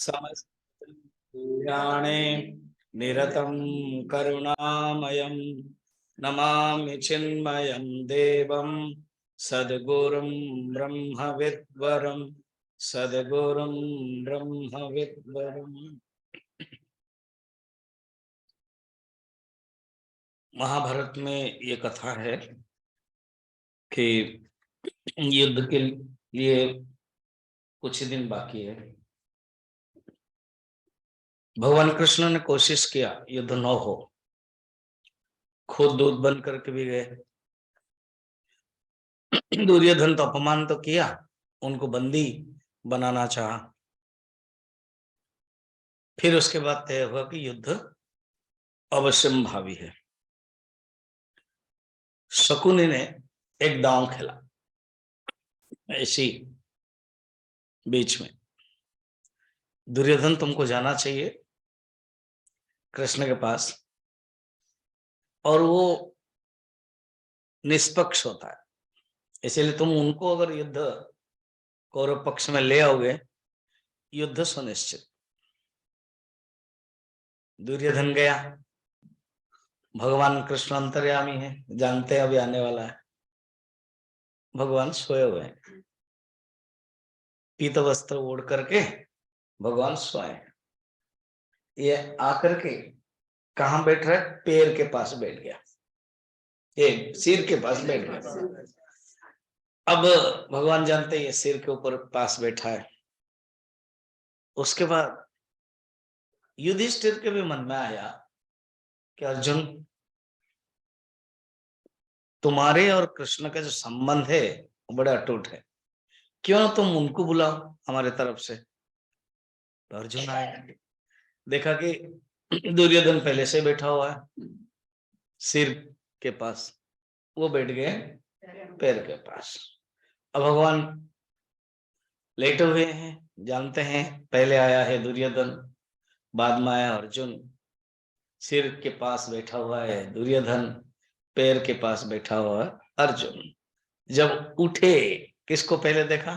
समस्तं पुराणे निरतं करुणामयं नमामि चिन्मयं देवं सद्गुरुं ब्रह्मविद्वरं सद्गुरुं ब्रह्मविद्वरम्। महाभारत में ये कथा है कि युद्ध के लिए कुछ ही दिन बाकी है। भगवान कृष्ण ने कोशिश किया युद्ध न हो, खुद दूध बन करके भी गए। दुर्योधन तो अपमान तो किया, उनको बंदी बनाना चाहा। फिर उसके बाद तय हुआ कि युद्ध अवश्यंभावी है। शकुनी ने एक दांव खेला ऐसी बीच में, दुर्योधन तुमको जाना चाहिए कृष्ण के पास, और वो निष्पक्ष होता है, इसलिए तुम उनको अगर युद्ध कौरव पक्ष में ले आओगे, युद्ध सुनिश्चित। दुर्योधन गया। भगवान कृष्ण अंतर्यामी है, जानते हैं अभी आने वाला है। भगवान सोए हुए हैं, पीत वस्त्र ओढ़ करके भगवान सोए। ये आकर के कहां बैठ रहे? पैर के पास बैठ गया, ये सिर के पास बैठ गया। अब भगवान जानते हैं ये सिर के ऊपर पास बैठा है। उसके बाद युधिष्ठिर के भी मन में आया कि अर्जुन, तुम्हारे और कृष्ण का जो संबंध है वो बड़ा अटूट है, क्यों ना तुम उनको बुलाओ हमारे तरफ से। तो अर्जुन आया, देखा कि दुर्योधन पहले से बैठा हुआ है सिर के पास, वो बैठ गए पैर के पास। अब भगवान लेटे हुए हैं, जानते हैं पहले आया है दुर्योधन, बाद में आया अर्जुन। सिर के पास बैठा हुआ है दुर्योधन, पैर के पास बैठा हुआ है अर्जुन। जब उठे, किसको पहले देखा?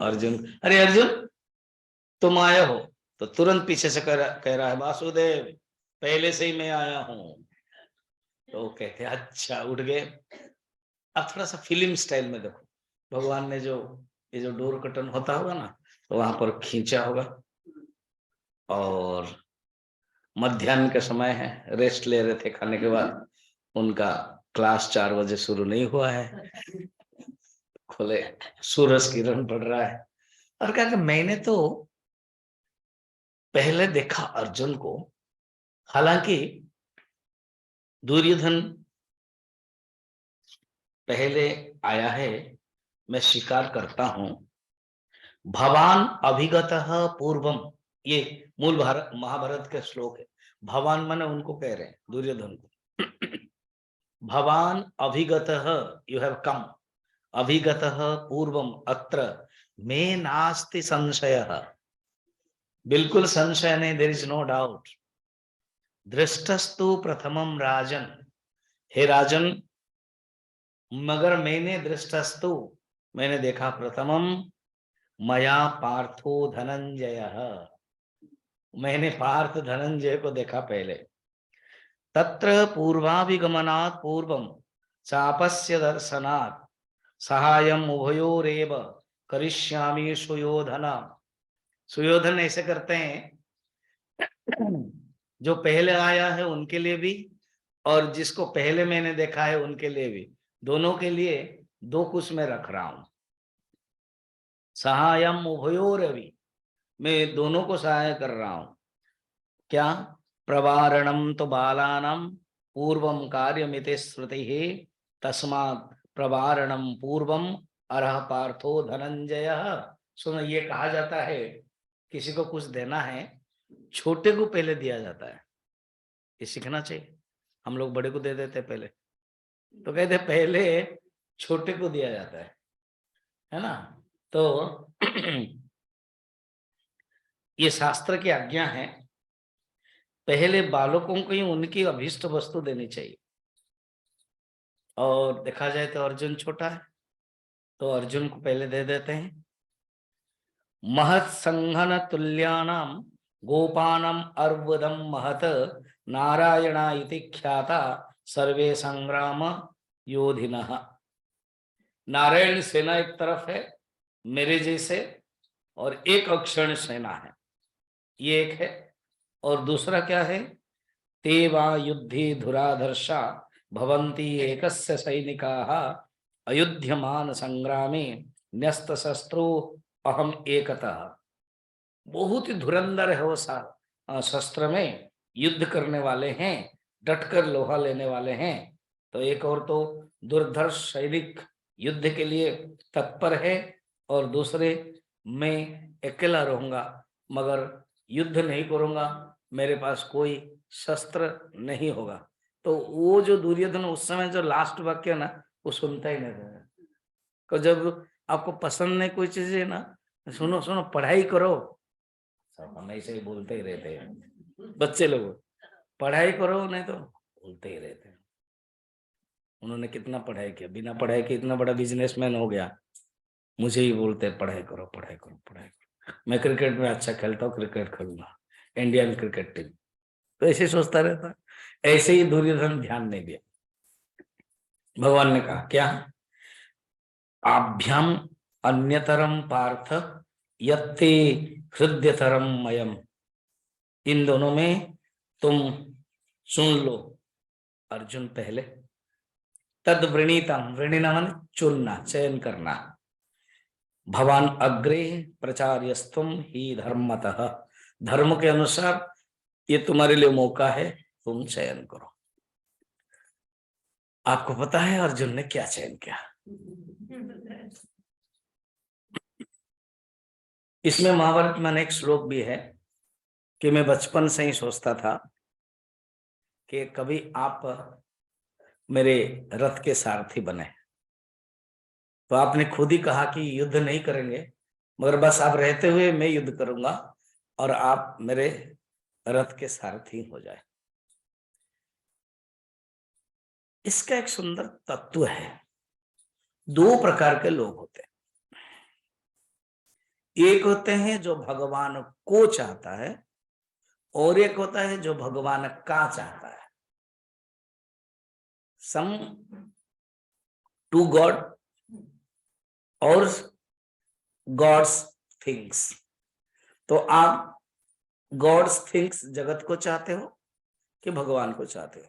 अर्जुन। अरे अर्जुन, तुम आए हो? तो तुरंत पीछे से कह रहा है, वासुदेव पहले से ही मैं आया हूं। तो कहते अच्छा, उठ गए। अब थोड़ा सा फिल्म स्टाइल में देखो, भगवान ने जो ये जो डोर कटन होता होगा ना, तो वहां पर खींचा होगा, और मध्याह्न का समय है, रेस्ट ले रहे थे खाने के बाद, उनका क्लास 4 बजे शुरू नहीं हुआ है, खोले सूरज किरण पड़ रहा है, और कहा कि मैंने तो पहले देखा अर्जुन को, हालांकि दुर्योधन पहले आया है, मैं स्वीकार करता हूं। भवान अभिगतः पूर्वम, ये मूल भारत महाभारत का श्लोक है। भवान माने उनको कह रहे हैं, दुर्योधन को। भवान अभिगतः, यू हैव कम, अभिगतः पूर्वम अत्र मे नास्ति संशयः, बिल्कुल संशय नहीं, देयर इज नो डाउट। दृष्टस्तु प्रथमम राजन, हे राजन, मगर मैंने दृष्टस्तु, मैंने देखा, प्रथमम मया पार्थो धनंजय, मैंने पार्थ धनंजय को देखा पहले। तत्र पूर्वाभिगमनात् पूर्वम चापस्य दर्शनात् सहायम उभयोरेव करिष्यामि सुयोधन। सुयोधन ऐसे करते हैं, जो पहले आया है उनके लिए भी, और जिसको पहले मैंने देखा है उनके लिए भी, दोनों के लिए दो कुश में रख रहा हूं। सहायम उभयोरवि, मैं दोनों को सहाय कर रहा हूं। क्या? प्रवारणम तो बालानाम पूर्वम कार्यमिति श्रुति है, तस्मात् प्रवारणम पूर्वम अरह पार्थो धनंजय। सुनो, ये कहा जाता है किसी को कुछ देना है, छोटे को पहले दिया जाता है, ये सीखना चाहिए। हम लोग बड़े को दे देते पहले, तो कहते पहले छोटे को दिया जाता है ना। तो ये शास्त्र की आज्ञा है, पहले बालकों को ही उनकी अभीष्ट वस्तु देनी चाहिए। और देखा जाए तो अर्जुन छोटा है, तो अर्जुन को पहले दे देते हैं। महत् संघन तुल्यानाम गोपानम अर्वुदम महत नारायणा इति ख्याता सर्वे संग्राम योधिनः। नारायण सेना एक तरफ है मेरे जैसे, और एक अक्षण सेना है, ये एक है। और दूसरा क्या है? ते वा युद्धे धुराधर्षा भवन्ति एकस्य सैनिकाः अयुध्यमान संग्रामे न्यस्त शस्त्रो अहम एकतः। बहुत ही धुरंधर है वो शस्त्र में युद्ध करने वाले हैं, डटकर लोहा लेने वाले हैं। तो एक और तो दुर्धर्ष सैनिक युद्ध के लिए तत्पर है, और दूसरे मैं अकेला रहूंगा मगर युद्ध नहीं करूंगा, मेरे पास कोई शस्त्र नहीं होगा। तो वो जो दुर्योधन उस समय जो लास्ट वाक्य ना, वो सुनता ही नहीं था। तो जब आपको पसंद नहीं कोई चीज है ना, सुनो सुनो पढ़ाई करो, सब हम ऐसे ही बोलते ही रहते हैं बच्चे लोग, पढ़ाई करो, नहीं तो बोलते ही रहते हैं। उन्होंने कितना पढ़ाई किया, बिना पढ़ाई के इतना बड़ा बिजनेसमैन हो गया, मुझे ही बोलते हैं पढ़ाई करो पढ़ाई करो पढ़ाई करो। मैं क्रिकेट में अच्छा खेलता हूँ, क्रिकेट खेलूंगा, इंडियन क्रिकेट टीम, तो ऐसे सोचता रहता। ऐसे ही दुर्योधन ध्यान नहीं दिया। भगवान ने कहा क्या? आभ्याम अन्यतरम पार्थ यत्ते हृदयतरम मयम। इन दोनों में तुम सुन लो अर्जुन पहले। तद वृणीतम, वृणीना मन चुनना, चयन करना। भवान अग्रे प्रचार्यस्तुम ही धर्मतः, धर्म के अनुसार ये तुम्हारे लिए मौका है, तुम चयन करो। आपको पता है अर्जुन ने क्या चयन किया? इसमें महाभारत में अनेक श्लोक भी है कि मैं बचपन से ही सोचता था कि कभी आप मेरे रथ के सारथी बने। तो आपने खुद ही कहा कि युद्ध नहीं करेंगे, मगर बस आप रहते हुए मैं युद्ध करूंगा और आप मेरे रथ के सारथी हो जाए। इसका एक सुंदर तत्व है। दो प्रकार के लोग होते हैं। एक होते हैं जो भगवान को चाहता है, और एक होता है जो भगवान का चाहता है। सम टू गॉड और गॉड्स थिंग्स। तो आप गॉड्स थिंग्स जगत को चाहते हो कि भगवान को चाहते हो?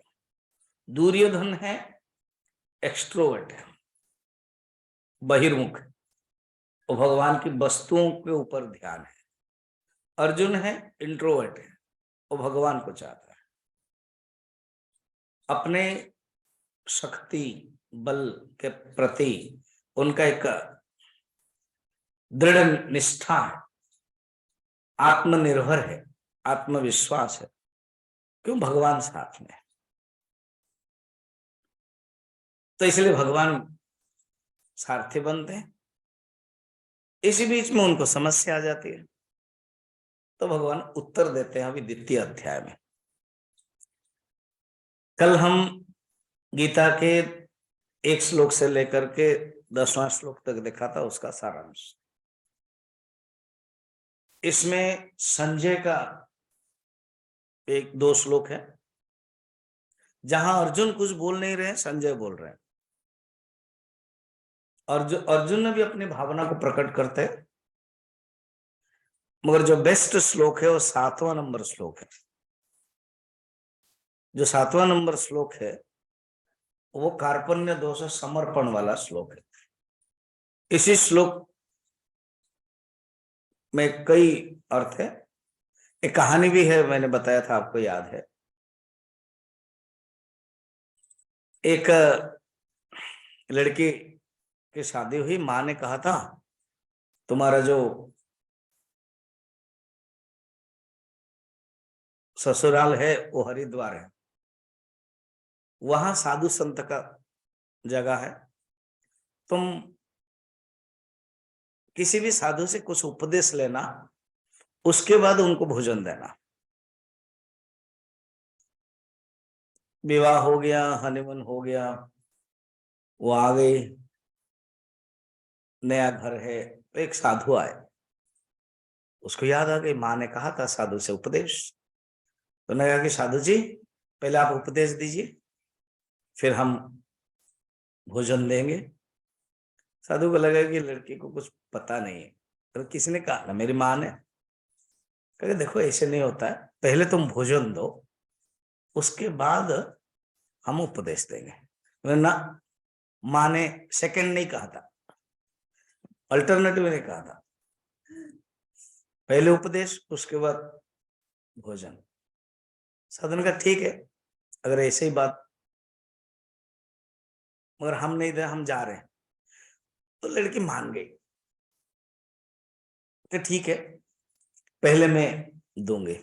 दुर्योधन है एक्सट्रोवर्ट, है बहिर्मुख, और भगवान की वस्तुओं के ऊपर ध्यान है। अर्जुन है इंट्रोवर्ट, है वो भगवान को चाहता है। अपने शक्ति बल के प्रति उनका एक दृढ़ निष्ठा है, आत्मनिर्भर है, आत्मविश्वास है। क्यों? भगवान साथ में है। तो इसलिए भगवान सारथी बनते हैं। इसी बीच में उनको समस्या आ जाती है, तो भगवान उत्तर देते हैं अभी द्वितीय अध्याय में। कल हम गीता के एक श्लोक से लेकर के 10वां श्लोक तक देखा था, उसका सारांश। इसमें संजय का एक दो श्लोक है जहां अर्जुन कुछ बोल नहीं रहे, संजय बोल रहे हैं। अर्जुन ने भी अपनी भावना को प्रकट करते हैं, मगर जो बेस्ट श्लोक है वो 7वां नंबर श्लोक है। जो 7वां नंबर श्लोक है वो कार्पण्य दोष समर्पण वाला श्लोक है। इसी श्लोक में कई अर्थ है। एक कहानी भी है, मैंने बताया था, आपको याद है। एक लड़की की शादी हुई, माँ ने कहा था तुम्हारा जो ससुराल है वो हरिद्वार है, वहां साधु संत का जगह है, तुम किसी भी साधु से कुछ उपदेश लेना, उसके बाद उनको भोजन देना। विवाह हो गया, हनीमून हो गया, वो आ गई, नया घर है, तो एक साधु आए। उसको याद आ गई, माँ ने कहा था साधु से उपदेश। तो उन्होंने कहा कि साधु जी पहले आप उपदेश दीजिए, फिर हम भोजन देंगे। साधु को लगा कि लड़की को कुछ पता नहीं है। तो किसने कहा ना? मेरी माँ ने। कहा देखो ऐसे नहीं होता है, पहले तुम भोजन दो, उसके बाद हम उपदेश देंगे। ना, माँ ने सेकंड नहीं कहा था, अल्टरनेटिव नहीं कहा था, पहले उपदेश उसके बाद भोजन। साधु ने कहा ठीक है, अगर ऐसे ही बात, मगर हम नहीं दे, हम जा रहे हैं। तो लड़की मान गई कि ठीक है, पहले मैं दूंगी,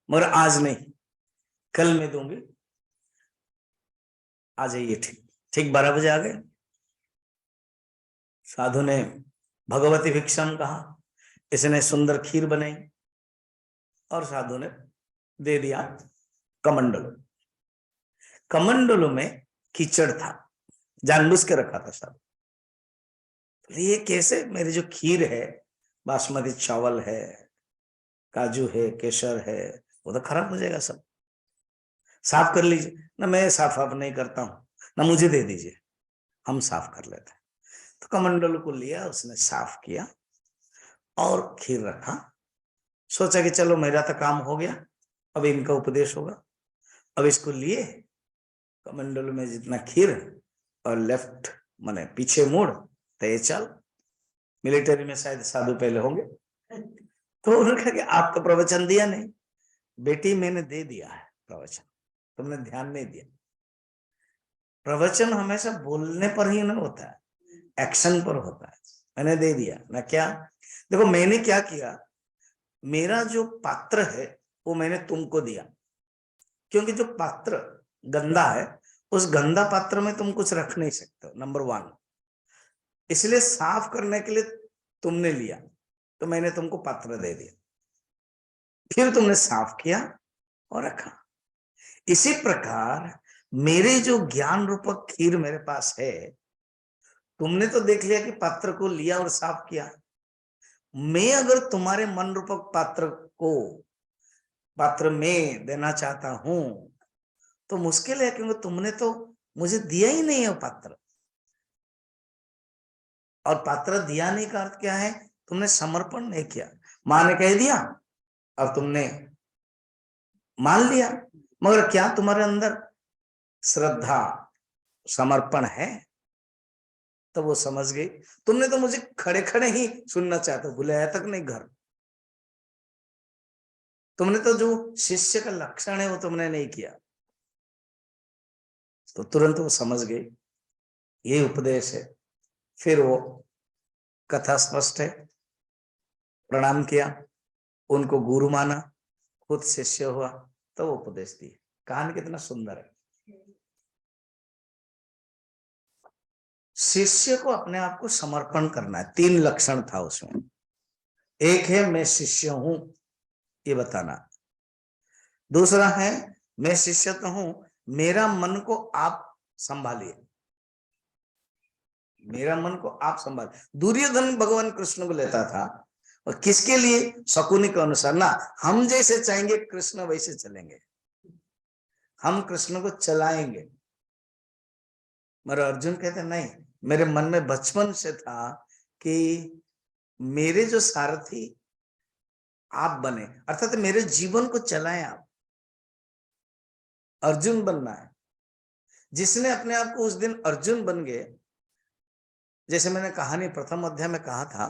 मगर आज नहीं, कल मैं दूंगी, आ जाइए। ठीक ठीक 12 बजे आ गए। साधु ने भगवती भिक्षम कहा, इसने सुंदर खीर बनाई और साधु ने दे दिया कमंडलू। कमंडलू में कीचड़ था, जानबूझ के रखा था साधु। तो ये कैसे, मेरी जो खीर है, बासमती चावल है, काजू है, केसर है, वो तो खराब हो जाएगा सब, साफ कर लीजिए। ना मैं साफ आप नहीं करता हूं, ना मुझे दे दीजिए, हम साफ कर लेते हैं। तो कमंडलू को लिया, उसने साफ किया और खीर रखा। सोचा कि चलो मेरा तो काम हो गया, अब इनका उपदेश होगा। अब इसको लिए कमंडलू में जितना खीर, और लेफ्ट माने पीछे मुड़, तो ये चल। मिलिट्री में शायद साधु पहले होंगे। तो उन्होंने कहा कि आप तो प्रवचन दिया नहीं। बेटी मैंने दे दिया है प्रवचन, तुमने ध्यान नहीं दिया। प्रवचन हमेशा बोलने पर ही नहीं होता है, एक्शन पर होता है। मैंने दे दिया ना, क्या देखो मैंने क्या किया, मेरा जो पात्र है वो मैंने तुमको दिया, क्योंकि जो पात्र गंदा है, उस गंदा पात्र में तुम कुछ रख नहीं सकते, नंबर 1। इसलिए साफ करने के लिए तुमने लिया, तो मैंने तुमको पात्र दे दिया, फिर तुमने साफ किया और रखा। इसी प्रकार मेरे जो ज्ञान रूपक खीर मेरे पास है, तुमने तो देख लिया कि पात्र को लिया और साफ किया। मैं अगर तुम्हारे मन रूपक पात्र को पात्र में देना चाहता हूं तो मुश्किल है, क्योंकि तुमने तो मुझे दिया ही नहीं है पात्र। और पात्र दिया नहीं का अर्थ क्या है, तुमने समर्पण नहीं किया। मां ने कह दिया और तुमने मान लिया, मगर क्या तुम्हारे अंदर श्रद्धा समर्पण है? तो वो समझ गई। तुमने तो मुझे खड़े खड़े ही सुनना चाहते, बुलाया तक नहीं घर। तुमने तो जो शिष्य का लक्षण है वो तुमने नहीं किया। तो तुरंत वो समझ गई ये उपदेश है। फिर वो कथा स्पष्ट है, प्रणाम किया, उनको गुरु माना, खुद शिष्य हुआ, तो वो उपदेश दिए। कहानी कितना सुंदर है। शिष्य को अपने आप को समर्पण करना है। 3 लक्षण था उसमें। एक है मैं शिष्य हूं, ये बताना। दूसरा है मैं शिष्य तो हूं, मेरा मन को आप संभालिए, मेरा मन को आप संभाल। दुर्योधन भगवान कृष्ण को लेता था, और किसके लिए? शकुनी के अनुसार ना, हम जैसे चाहेंगे कृष्ण वैसे चलेंगे, हम कृष्ण को चलाएंगे। मगर अर्जुन कहते नहीं, मेरे मन में बचपन से था कि मेरे जो सारथी आप बने, अर्थात मेरे जीवन को चलाएं आप। अर्जुन बनना है। जिसने अपने आप को उस दिन अर्जुन बन गए, जैसे मैंने कहानी प्रथम अध्याय में कहा था,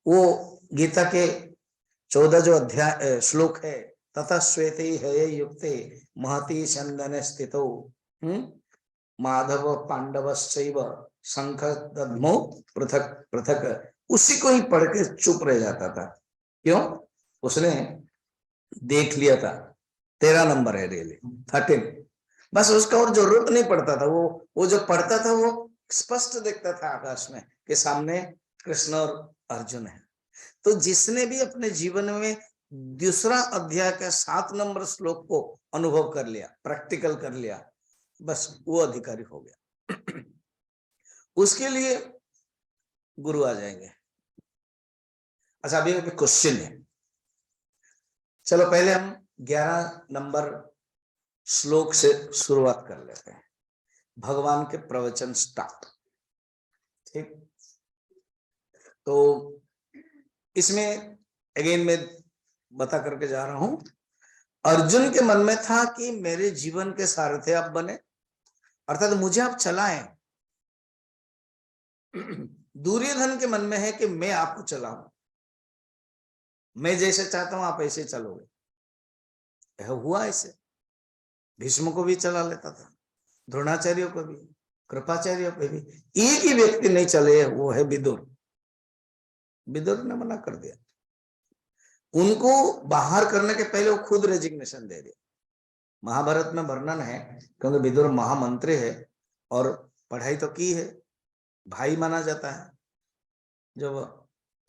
वो गीता के 14 जो अध्याय श्लोक है, तथा श्वेते है युक्ते महती चंदन स्थितो माधव पांडवश्चैव शंख दद्मो पृथक पृथक, उसी को ही पढ़ के चुप रह जाता था। क्यों? उसने देख लिया था 13 नंबर है, रेली 13, बस उसका और जरूरत नहीं पड़ता था। वो जो पढ़ता था वो स्पष्ट देखता था आकाश में कि सामने कृष्ण और अर्जुन है। तो जिसने भी अपने जीवन में दूसरा अध्याय के 7 नंबर श्लोक को अनुभव कर लिया, प्रैक्टिकल कर लिया, बस वो अधिकारी हो गया। उसके लिए गुरु आ जाएंगे। अच्छा, अभी एक क्वेश्चन है। चलो पहले हम 11 नंबर श्लोक से शुरुआत कर लेते हैं। भगवान के प्रवचन स्टार्ट। ठीक, तो इसमें अगेन मैं बता करके जा रहा हूं। अर्जुन के मन में था कि मेरे जीवन के सारथी आप बने, अर्थात मुझे आप चलाएं। दुर्योधन के मन में है कि मैं आपको चलाऊं, मैं जैसे चाहता हूं आप ऐसे चलोगे। हुआ ऐसे, भीष्म को भी चला लेता था, द्रोणाचार्य को भी, कृपाचार्य को भी। एक ही व्यक्ति नहीं चले, वो है विदुर। विदुर ने मना कर दिया, उनको बाहर करने के पहले वो खुद रेजिग्नेशन दे दिया। महाभारत में वर्णन है, क्योंकि विदुर महामंत्री है और पढ़ाई तो की है, भाई माना जाता है। जब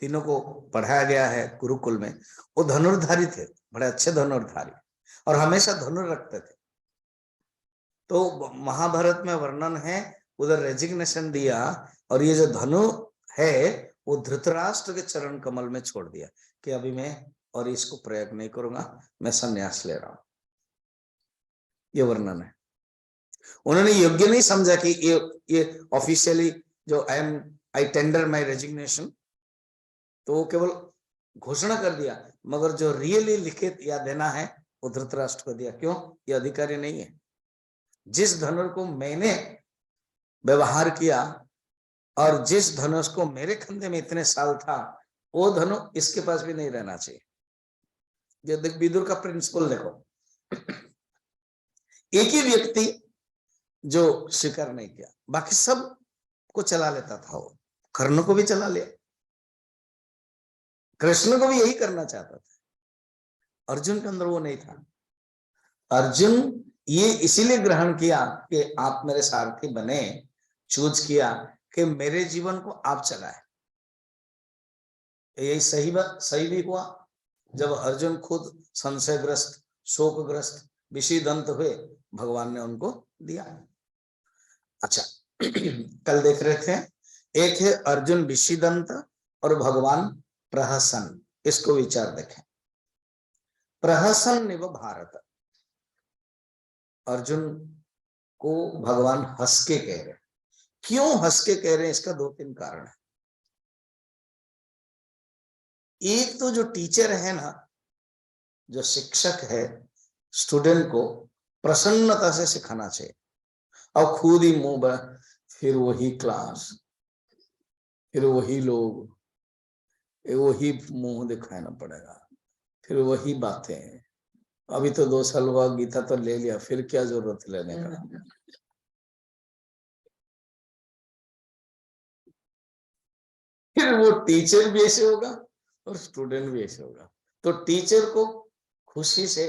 तीनों को पढ़ाया गया है गुरुकुल में, वो धनुर्धारी थे, बड़े अच्छे धनुर्धारी, और हमेशा धनुर रखते थे। तो महाभारत में वर्णन है, उधर रेजिग्नेशन दिया, और ये जो धनु है वो धृतराष्ट्र के चरण कमल में छोड़ दिया कि अभी मैं और इसको प्रयोग नहीं करूंगा, मैं संन्यास ले रहा हूं। ये वर्णन है। उन्होंने योग्य नहीं समझा कि ये ऑफिशियली जो आई टेंडर माई रेजिग्नेशन, तो वो केवल घोषणा कर दिया, मगर जो रियली लिखित या देना है वो धृतराष्ट्र को दिया। क्यों? ये अधिकारी नहीं है। जिस धनुर को मैंने व्यवहार किया और जिस धनुष को मेरे कंधे में इतने साल था, वो धनु इसके पास भी नहीं रहना चाहिए। ये विदुर का प्रिंसिपल देखो। एक ही व्यक्ति जो स्वीकार नहीं किया, बाकी सब को चला लेता था। वो कर्ण को भी चला लिया, कृष्ण को भी यही करना चाहता था। अर्जुन के अंदर वो नहीं था। अर्जुन ये इसीलिए ग्रहण किया कि आप मेरे सारथी बने, चूज किया कि मेरे जीवन को आप चलाए। यही सही भी हुआ। जब अर्जुन खुद संशयग्रस्त, शोकग्रस्त, विषीदंत हुए, भगवान ने उनको दिया। अच्छा, कल देख रहे थे, एक है अर्जुन विषीदंत और भगवान प्रहसन। इसको विचार देखें। प्रहसन निव भारत, अर्जुन को भगवान हंस के कह रहे। क्यों हंस के कह रहे हैं? इसका 2-3 कारण है। एक तो जो टीचर है ना, जो शिक्षक है, स्टूडेंट को प्रसन्नता से सिखाना चाहिए, और खुद ही मुंह फिर वही क्लास, फिर वही लोग, वही मुंह दिखाना पड़ेगा, फिर वही बातें। अभी तो 2 साल हुआ, गीता तो ले लिया, फिर क्या जरूरत लेने का। फिर वो टीचर भी ऐसे होगा और स्टूडेंट भी ऐसे होगा। तो टीचर को खुशी से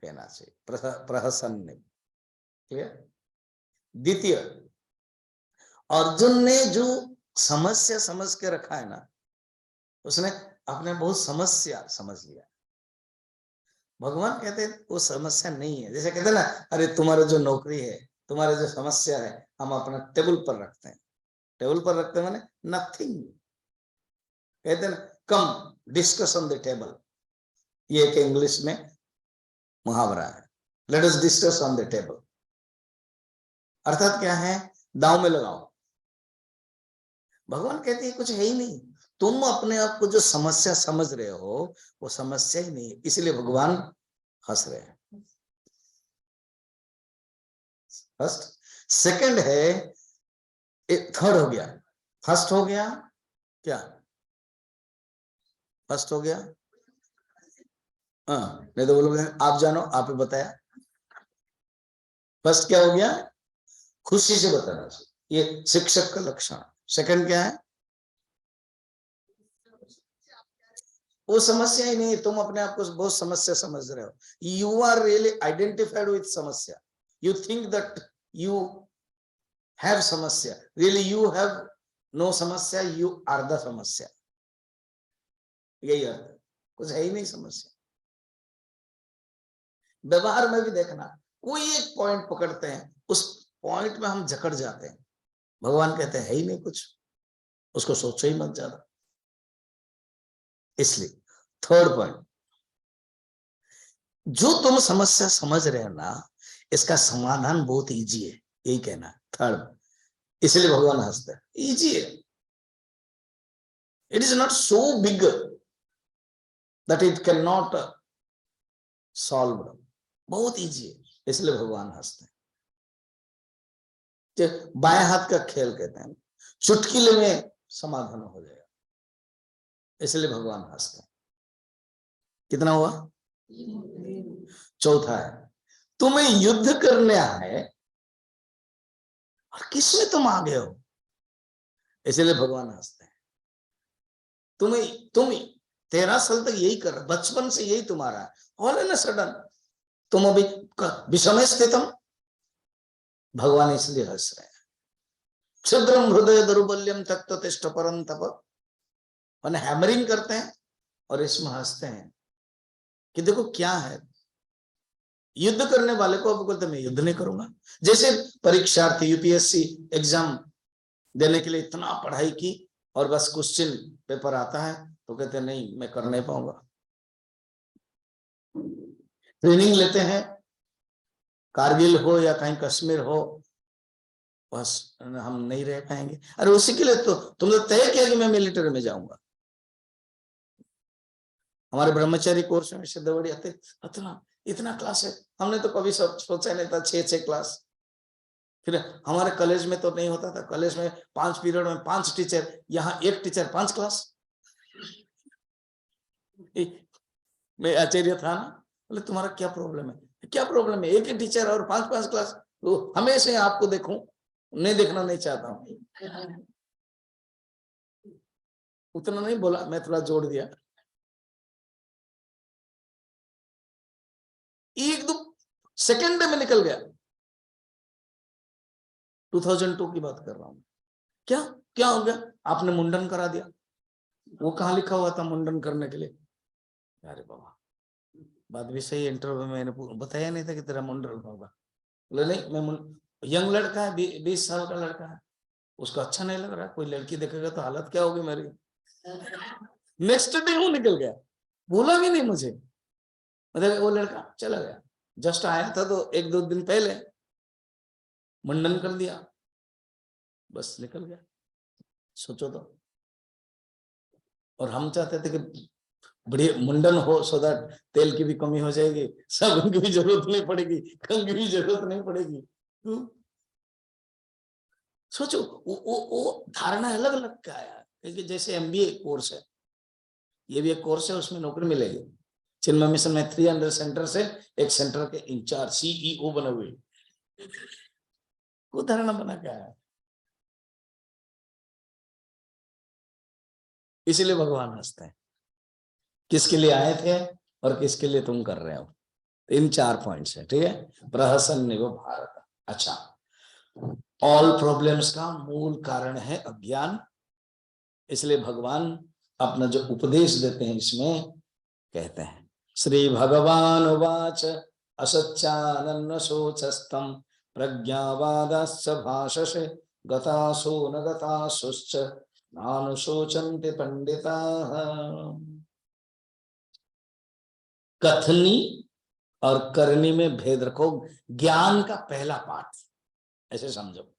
कहना चाहिए, प्रहसन। द्वितीय, अर्जुन ने जो समस्या समझ के रखा है ना, उसने अपने बहुत समस्या समझ लिया। भगवान कहते हैं वो समस्या नहीं है। जैसे कहते हैं ना, अरे तुम्हारा जो नौकरी है, तुम्हारा जो समस्या है, हम अपना टेबल पर रखते हैं। टेबल पर रखते हैं माने नथिंग। कहते हैं कम डिस्कस ऑन द टेबल, ये एक इंग्लिश में मुहावरा है। Let us discuss on the table, अर्थात क्या है? दांव में लगाओ। भगवान कहते हैं कुछ है ही नहीं, तुम अपने आप को जो समस्या समझ रहे हो वो समस्या ही नहीं है, इसलिए भगवान हंस रहे हैं। फर्स्ट। सेकंड है, थर्ड हो गया, फर्स्ट हो गया क्या? फर्स्ट हो गया, हाँ, नहीं तो बोलोगे आप जानो, आप ही बताया। फर्स्ट क्या हो गया? खुशी से बताना, ये शिक्षक का लक्षण। सेकंड क्या है? वो समस्या ही नहीं, तुम अपने आप को बहुत समस्या समझ रहे हो। You are really identified with समस्या। You think that you have समस्या, रियली यू हैव नो समस्या, यू आर द समस्या। यही अर्थ है, कुछ है ही नहीं समस्या। व्यवहार में भी देखना, कोई एक पॉइंट पकड़ते हैं, उस पॉइंट में हम जकड़ जाते हैं। भगवान कहते हैं है ही नहीं कुछ, उसको सोचो ही मत ज्यादा। इसलिए थर्ड पॉइंट, जो तुम समस्या समझ रहे हो ना, इसका समाधान बहुत इजी है, यही कहना है थर्ड। इसलिए भगवान हंसते हैं, इजी है, it is not so big that it can not solve, बहुत इजी है, इसलिए भगवान हंसते हैं। बाएं हाथ का खेल कहते हैं, चुटकिले में समाधान हो जाएगा, इसलिए भगवान हंसते हैं। कितना हुआ? चौथा है, तुम्हें युद्ध करने आए और किसमें तुम आगे हो, इसलिए भगवान हंसते हैं। तुम 13 साल तक यही कर, बचपन से यही तुम्हारा है, ऑल इन सडन तुम अभी विषम स्थितम, भगवान इसलिए हंस रहे हैं। क्षुद्रम हृदय दुर्बल्यम तक्त तिष्ठ परम तप, हैमरिंग करते हैं और इसमें हंसते हैं कि देखो क्या है। युद्ध करने वाले को अब बोलते मैं युद्ध नहीं करूंगा, जैसे परीक्षार्थी यूपीएससी एग्जाम देने के लिए इतना पढ़ाई की और बस क्वेश्चन पेपर आता है तो कहते नहीं मैं कर नहीं पाऊंगा। ट्रेनिंग लेते हैं, कारगिल हो या कहीं कश्मीर हो, बस हम नहीं रह पाएंगे। अरे उसी के लिए तो तुमने तय किया कि मैं मिलिट्री में जाऊंगा। हमारे ब्रह्मचारी कोर्स में सिद्धवड़ी आते, इतना क्लास है, हमने तो कभी सोचा नहीं था 6 क्लास। फिर हमारे कॉलेज में तो नहीं होता था, कॉलेज में 5 पीरियड में 5 टीचर, यहाँ 1 टीचर 5 क्लास। मैं आचार्य था ना, बोले तुम्हारा क्या प्रॉब्लम है, क्या प्रॉब्लम है, 1 ही टीचर और 5 क्लास, तो हमेशा आपको देखूं, नहीं देखना नहीं चाहता हूं। उतना नहीं बोला, मैं थोड़ा जोड़ दिया। 1-2 सेकंड में निकल गया। 2002 की बात कर रहा हूं। क्या क्या हो गया, आपने मुंडन करा दिया। वो कहाँ लिखा हुआ था मुंडन करने के लिए? अरे बाबा, बात भी सही, इंटरव्यू में मैंने बताया नहीं था कि तेरा मुंडन होगा। बोले नहीं, मैं यंग लड़का है, 20 साल का लड़का है, उसको अच्छा नहीं लग रहा, कोई लड़की देखेगा तो हालत क्या होगी मेरी। नेक्स्ट डे वो निकल गया, बोला भी नहीं मुझे, मतलब वो लड़का चला गया। जस्ट आया था तो 1-2 दिन पहले मुंडन कर दिया, बस निकल गया। सोचो तो। और हम चाहते थे कि बढ़िया मुंडन हो, सो दैट तेल की भी कमी हो जाएगी, साबुन की भी जरूरत नहीं पड़ेगी, कंघी की भी जरूरत नहीं पड़ेगी। सोचो, वो धारणा अलग अलग का आया, क्योंकि जैसे एमबीए कोर्स है, ये भी एक कोर्स है, उसमें नौकरी मिलेगी। चिन्मय मिशन में 300 सेंटर से एक सेंटर के इंचार्ज सीईओ बने हुए, वो धारणा बना क्या है। इसीलिए भगवान हंसते हैं, किसके लिए आए थे और किसके लिए तुम कर रहे हो। 3-4 पॉइंट्स है, ठीक है। प्रहसन निगो भारत। अच्छा, ऑल प्रॉब्लम्स का मूल कारण है अज्ञान, इसलिए भगवान अपना जो उपदेश देते हैं इसमें कहते हैं, श्री भगवान उवाच असत्यानन्न शोचस्तम प्रज्ञावादाश्च भाषसे गतासो न गतासुश्च नानुशोचन्ते पंडिताः। कथनी और करनी में भेद रखो, ज्ञान का पहला पाठ, ऐसे समझो।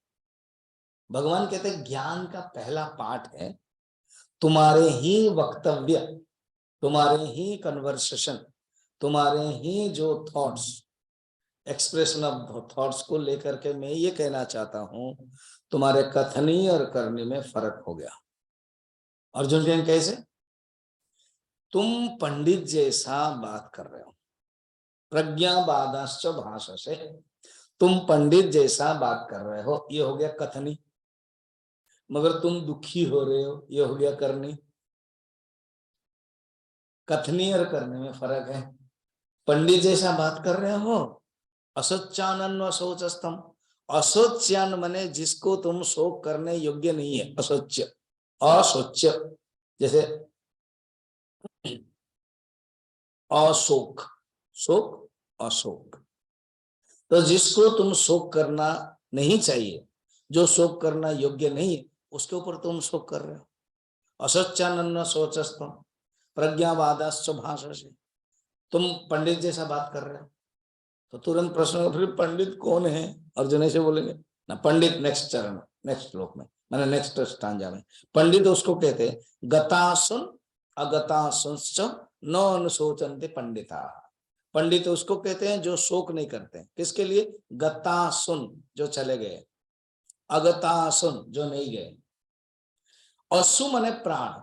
भगवान कहते हैं ज्ञान का पहला पाठ है तुम्हारे ही वक्तव्य, तुम्हारे ही कन्वर्सेशन, तुम्हारे ही जो थॉट्स, एक्सप्रेशन ऑफ थॉट्स को लेकर के मैं ये कहना चाहता हूं, तुम्हारे कथनी और करनी में फर्क हो गया। अर्जुन कहते कैसे? तुम पंडित जैसा बात कर रहे हो, प्रज्ञावादाश्च भाषसे, तुम पंडित जैसा बात कर रहे हो, ये हो गया कथनी। मगर तुम दुखी हो रहे हो, ये हो गया करनी। कथनी और करने में फर्क है। पंडित जैसा बात कर रहे हो, असोच्यान शोचस्तम, असोच्यान मने जिसको तुम शोक करने योग्य नहीं है, असोच्य, असोच्य, जैसे अशोक, शोक, अशोक, तो जिसको तुम शोक करना नहीं चाहिए, जो शोक करना योग्य नहीं है, उसके ऊपर तुम शोक कर रहे हो। असोच्यान सोचस्तम, प्रज्ञावादाश्च भाषसे। तुम पंडित जैसा बात कर रहे हो, तो तुरंत प्रश्न, फिर पंडित कौन है? अर्जुन ऐसे बोलेंगे ना, पंडित नेक्स्ट चरण, नेक्स्ट श्लोक में, मैंने नेक्स्ट स्टांजा में, पंडित उसको कहते हैं गतासुन अगतासुंश्च न अनुशोचन्ते पंडिता। पंडित उसको कहते हैं जो शोक नहीं करते। किसके लिए? गतासुन जो चले गए, अगतासुन जो नहीं गए। असु माने प्राण,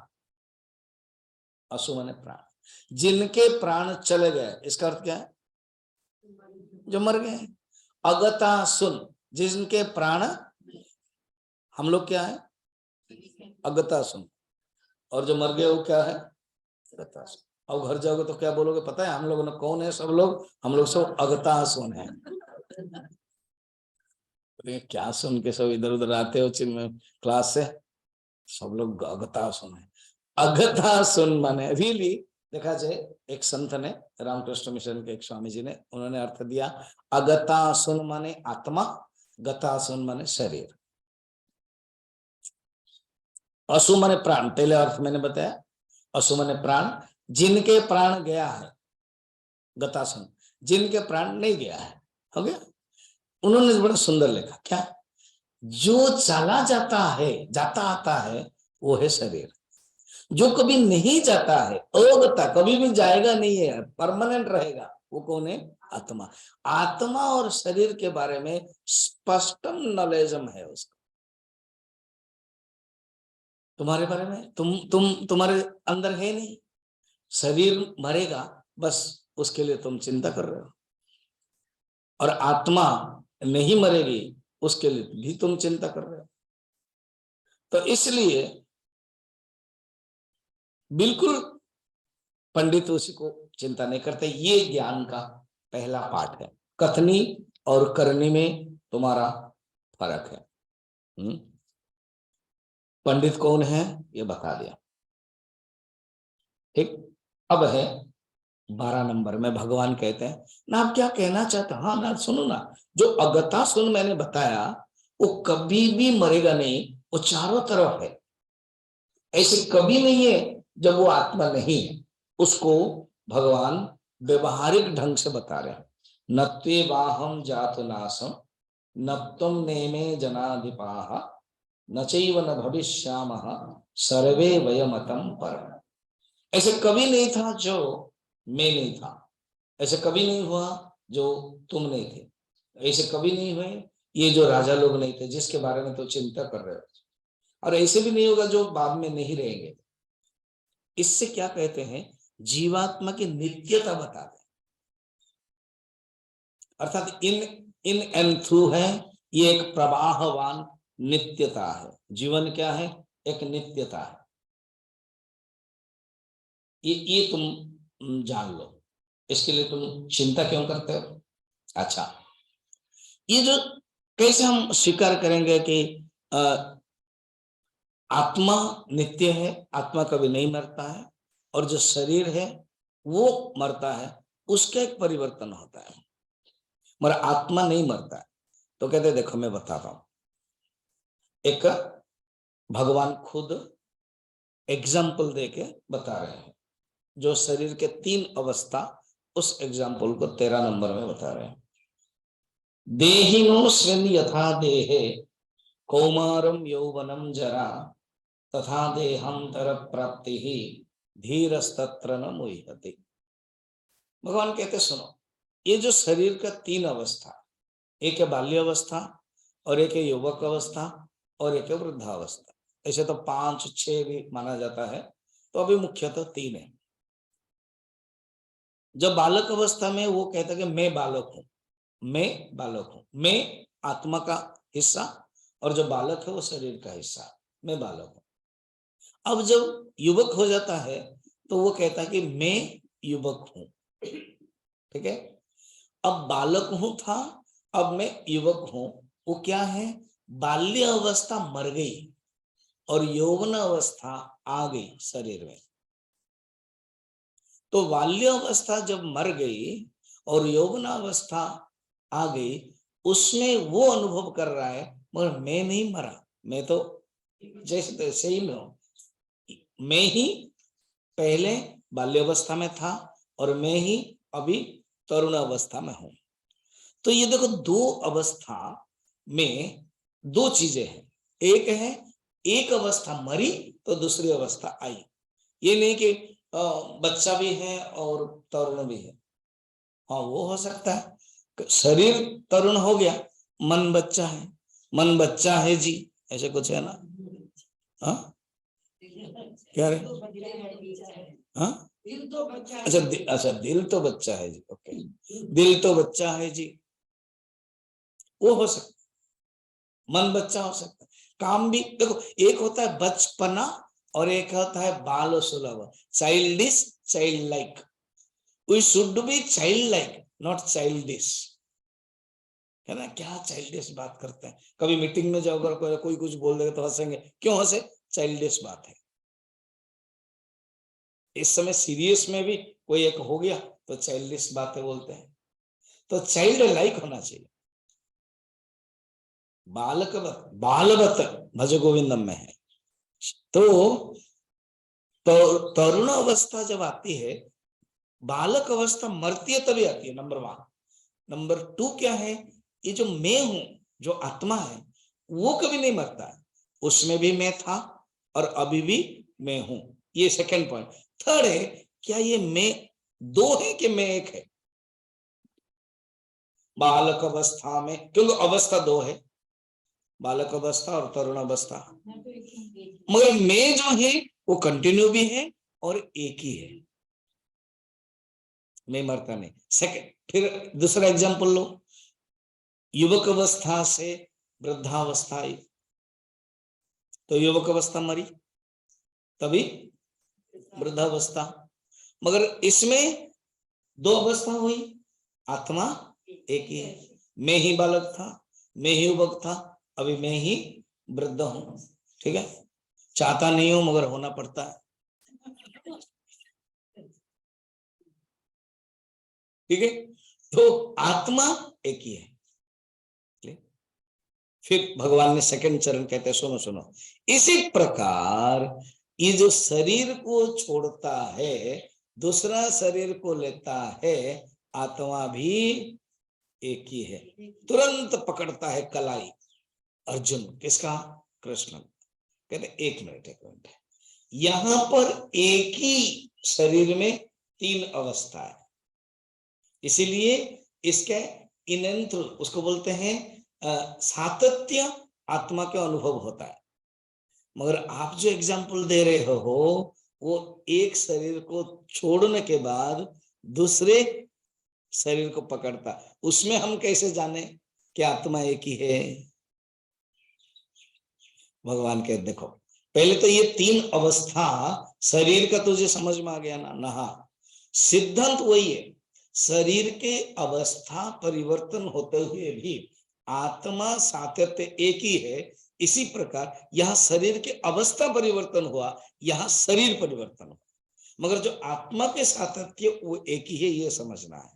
असु माने प्राण, जिनके प्राण चले गए, इसका अर्थ क्या है? जो मर गए। अगतासुन जिनके प्राण, हम लोग क्या है? अगतासुन। और जो मर गए वो क्या है? अगतासुन। अब घर जाओगे तो क्या बोलोगे पता है? हम लोग ने कौन है? सब लोग, हम लोग सब अगतासुन है। क्या सुन के सब इधर उधर आते हो क्लास से? सब लोग अगतासुन है। अगतासुन माने रियली देखा जाए, एक संत ने, रामकृष्ण मिशन के एक स्वामी जी ने, उन्होंने अर्थ दिया अगतासुन माने आत्मा, गतासुन माने शरीर, असु माने प्राण। पहले अर्थ मैंने बताया, असु माने प्राण, जिनके प्राण गया है, गतासुन जिनके प्राण नहीं गया है। हो गया? उन्होंने बड़ा सुंदर लिखा, क्या? जो चला जाता है, जाता आता है, वो है शरीर। जो कभी नहीं जाता है, अगता, कभी भी जाएगा नहीं है, परमानेंट रहेगा, वो कौन है? आत्मा। आत्मा और शरीर के बारे में स्पष्टम नॉलेजम है उसका। तुम्हारे बारे में तुम्हारे अंदर है नहीं। शरीर मरेगा, बस उसके लिए तुम चिंता कर रहे हो, और आत्मा नहीं मरेगी, उसके लिए भी तुम चिंता कर रहे हो। तो इसलिए बिल्कुल पंडित उसी को चिंता नहीं करते। ये ज्ञान का पहला पाठ है। कथनी और करनी में तुम्हारा फर्क है। पंडित कौन है ये बता दिया। ठीक, अब है 12 नंबर में। भगवान कहते हैं ना, आप क्या कहना चाहते? हाँ ना, सुनो ना, जो अगता सुन मैंने बताया, वो कभी भी मरेगा नहीं, वो चारों तरफ है। ऐसे कभी नहीं है जब वो आत्मा नहीं है। उसको भगवान व्यवहारिक ढंग से बता रहे हैं। नत्वे वाहम जातु नासम न तुम नेमे जनाधिपाः न चैव न भविष्यामः सर्वे वयमतम परम। ऐसे कभी नहीं था जो मैं नहीं था, ऐसे कभी नहीं हुआ जो तुम नहीं थे, ऐसे कभी नहीं हुए ये जो राजा लोग नहीं थे जिसके बारे में तो चिंता कर रहे हो, और ऐसे भी नहीं होगा जो बाद में नहीं रहेंगे। इससे क्या कहते हैं? जीवात्मा की नित्यता बताते हैं। अर्थात इन एंड थ्रू है, ये एक प्रवाहवान नित्यता है। जीवन क्या है? एक नित्यता है। ये तुम जान लो, इसके लिए तुम चिंता क्यों करते हो? अच्छा, ये जो कैसे हम स्वीकार करेंगे कि आत्मा नित्य है, आत्मा कभी नहीं मरता है, और जो शरीर है वो मरता है, उसका एक परिवर्तन होता है, मगर आत्मा नहीं मरता है। तो कहते देखो मैं बताता हूं। एक भगवान खुद एग्जाम्पल देके बता रहे हैं, जो शरीर के 3 अवस्था, उस एग्जाम्पल को 13 नंबर में बता रहे हैं। देहिनो स्वेन यथा देहे कौमारम यौवनम जरा तथा देहांतर प्राप्ति ही धीरस्तत्र न मुह्यते। भगवान कहते सुनो, ये जो शरीर का 3 अवस्था, एक है बाल्य अवस्था, और एक है युवक अवस्था, और एक है वृद्धावस्था। ऐसे तो 5, 6 भी माना जाता है, तो अभी मुख्यतः 3 है। जब बालक अवस्था में वो कहता है कि मैं बालक हूं, मैं बालक हूं, मैं आत्मा का हिस्सा, और जो बालक है वो शरीर का हिस्सा, मैं बालक हूं। अब जब युवक हो जाता है तो वो कहता है कि मैं युवक हूं। ठीक है, अब बालक हूं था, अब मैं युवक हूं। वो क्या है? बाल्य अवस्था मर गई और यौवन अवस्था आ गई शरीर में। तो बाल्य अवस्था जब मर गई और यौवन अवस्था आ गई, उसमें वो अनुभव कर रहा है, मगर मैं नहीं मरा, मैं तो जैसे तैसे ही में हूं। मैं ही पहले बाल्यावस्था में था और मैं ही अभी तरुण अवस्था में हूं। तो ये देखो, दो अवस्था में दो चीजें हैं। एक है एक अवस्था मरी तो दूसरी अवस्था आई। ये नहीं कि बच्चा भी है और तरुण भी है। हाँ, वो हो सकता है। शरीर तरुण हो गया, मन बच्चा है, मन बच्चा है जी, ऐसे कुछ है ना। हाँ, क्या रे? हाँ, अच्छा अच्छा, दिल तो बच्चा है जी। ओके, दिल तो बच्चा है जी, वो हो सकता, मन बच्चा हो सकता है। काम भी देखो, एक होता है बचपना और एक होता है बाल सुलभ, childish, childlike. We should be childlike, not childish, है ना। क्या चाइल्डिश बात करते हैं। कभी मीटिंग में जाओ, अगर कोई कुछ बोल देगा तो हंसेंगे। क्यों हंसे? चाइल्डिश बात है। इस समय सीरियस में भी कोई एक हो गया तो चाइल्डिश बातें बोलते हैं। तो चाइल्ड लाइक होना चाहिए। बालकवत, बालवत भज गोविंदम में है। तो तरुण अवस्था जब आती है, बालक अवस्था मरती है तभी आती है, नंबर 1। नंबर 2 क्या है? ये जो मैं हूं, जो आत्मा है, वो कभी नहीं मरता है। उसमें भी मैं था और अभी भी मैं हूं। ये सेकंड पॉइंट। थर्ड है, क्या ये मैं दो है कि मैं एक है? बालक अवस्था में, क्योंकि अवस्था दो है, बालक अवस्था और तरुण अवस्था। मगर मैं जो है वो कंटिन्यू भी है और एक ही है, मैं मरता नहीं। सेकंड, फिर दूसरा एग्जांपल लो। युवक अवस्था से वृद्धावस्था आई, तो युवक अवस्था मरी, तभी वृद्धावस्था। मगर इसमें दो अवस्था हुई, आत्मा एक ही है। मैं ही बालक था, मैं ही युवक था, अभी मैं ही वृद्ध हूं। ठीक है, चाहता नहीं हूं मगर होना पड़ता है। ठीक है, तो आत्मा एक ही है। फिर भगवान ने सेकंड चरण कहते हैं, सुनो सुनो, इसी प्रकार ये जो शरीर को छोड़ता है, दूसरा शरीर को लेता है, आत्मा भी एक ही है। तुरंत पकड़ता है कलाई अर्जुन, किसका? कृष्ण। कहते एक मिनट, एक मिनट, यहां पर एक ही शरीर में 3 अवस्था है, इसीलिए इसके इनंत्र उसको बोलते हैं सातत्य, आत्मा के अनुभव होता है। मगर आप जो एग्जाम्पल दे रहे हो वो एक शरीर को छोड़ने के बाद दूसरे शरीर को पकड़ता, उसमें हम कैसे जाने कि आत्मा एक ही है? भगवान कहते देखो, पहले तो ये 3 अवस्था शरीर का तुझे समझ में आ गया ना। नहा, सिद्धांत वही है, शरीर के अवस्था परिवर्तन होते हुए भी आत्मा सातत्य एक ही है। इसी प्रकार यहाँ शरीर के अवस्था परिवर्तन हुआ, यहाँ शरीर परिवर्तन हुआ, मगर जो आत्मा के सातत्य वो एक ही है, ये समझना है।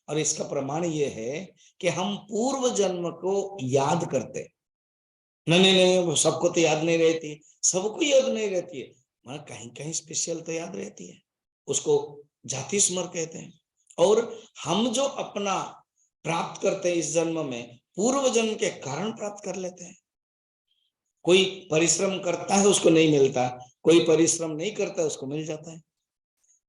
और इसका प्रमाण ये है कि हम पूर्व जन्म को याद करते। नहीं नहीं नहीं, सबको तो याद नहीं रहती, सबको याद नहीं रहती है, मगर कहीं कहीं स्पेशल तो याद रहती है, उसको जाति स्मर कहते हैं। और हम जो अपना प्राप्त करते हैं इस जन्म में, पूर्व जन्म के कारण प्राप्त कर लेते हैं। कोई परिश्रम करता है उसको नहीं मिलता, कोई परिश्रम नहीं करता उसको मिल जाता है।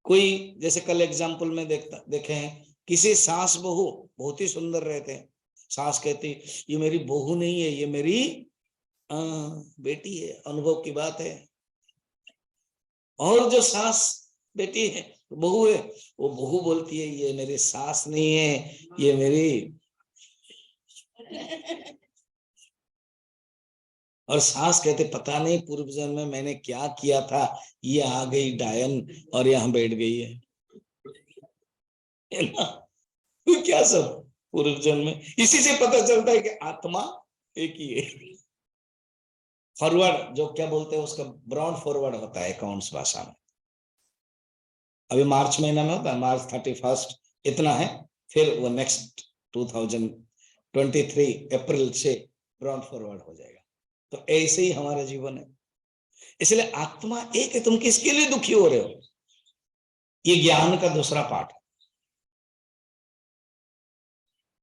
कोई, जैसे कल एग्जाम्पल में देखे हैं, किसी सास बहू बहुत ही सुंदर रहते हैं, सास कहती ये मेरी बहू नहीं है, ये मेरी बेटी है, अनुभव की बात है। और जो सास बेटी है, बहू है, वो बहू बोलती है ये मेरी सास नहीं है, ये मेरी और सास कहते पता नहीं पूर्व जन्म में मैंने क्या किया था, ये आ गई डायन और यहाँ बैठ गई है ना। तो क्या सब पूर्व जन्म में, इसी से पता चलता है कि आत्मा एक ही है। फॉरवर्ड जो क्या बोलते हैं उसका ब्रॉड फॉरवर्ड होता है अकाउंट्स भाषा में। अभी मार्च महीना में होता है, मार्च 31 इतना है, फिर वो नेक्स्ट 2023 अप्रैल से ब्रॉड फॉरवर्ड हो जाएगा। तो ऐसे ही हमारा जीवन है। इसलिए आत्मा एक है, तुम किसके लिए दुखी हो रहे हो? ये ज्ञान का दूसरा पाठ है।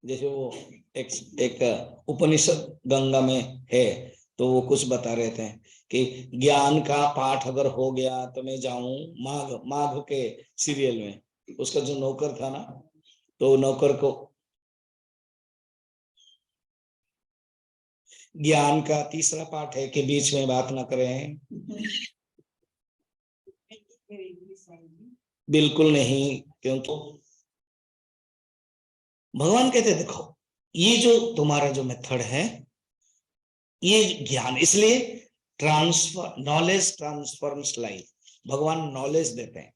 जैसे वो एक उपनिषद गंगा में है, तो वो कुछ बता रहे थे कि ज्ञान का पाठ अगर हो गया तो मैं जाऊं माघ माघ के सीरियल में, उसका जो नौकर था ना, तो नौकर को ज्ञान का तीसरा पाठ है कि बीच में बात ना करें, बिल्कुल नहीं। क्योंकि भगवान कहते देखो, ये जो तुम्हारा जो मेथड है ये ज्ञान, इसलिए ट्रांसफर नॉलेज ट्रांसफॉर्म्स लाइफ, भगवान नॉलेज देते हैं,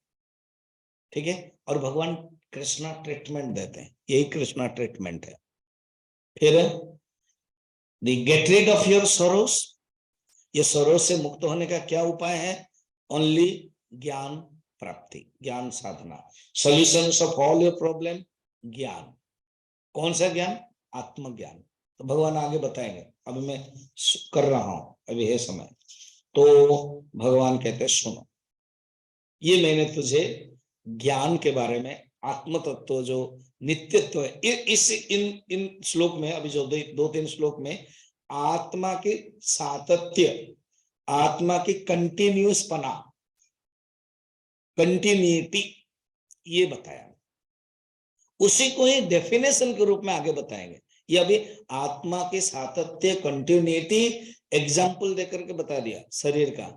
ठीक है, और भगवान कृष्णा ट्रीटमेंट देते हैं, यही कृष्णा ट्रीटमेंट है। फिर the get rid of your sorrows, ये सरोज से मुक्त होने का क्या उपाय है? ओनली ज्ञान प्राप्ति, ज्ञान साधना, solutions of all your problem, ज्ञान। कौन सा ज्ञान? आत्मज्ञान। तो भगवान आगे बताएंगे, अभी मैं कर रहा हूं, अभी है समय। तो भगवान कहते हैं सुनो, ये मैंने तुझे ज्ञान के बारे में, आत्म तत्व जो नित्यत्व है, इस इन इन श्लोक में, अभी जो दो तीन श्लोक में आत्मा के सातत्य, आत्मा की कंटिन्यूस पना, कंटिन्यूटी, ये बताया। उसी को ही डेफिनेशन के रूप में आगे बताएंगे। ये अभी आत्मा के सातत्य, कंटिन्यूटी एग्जाम्पल देकर के बता दिया शरीर का,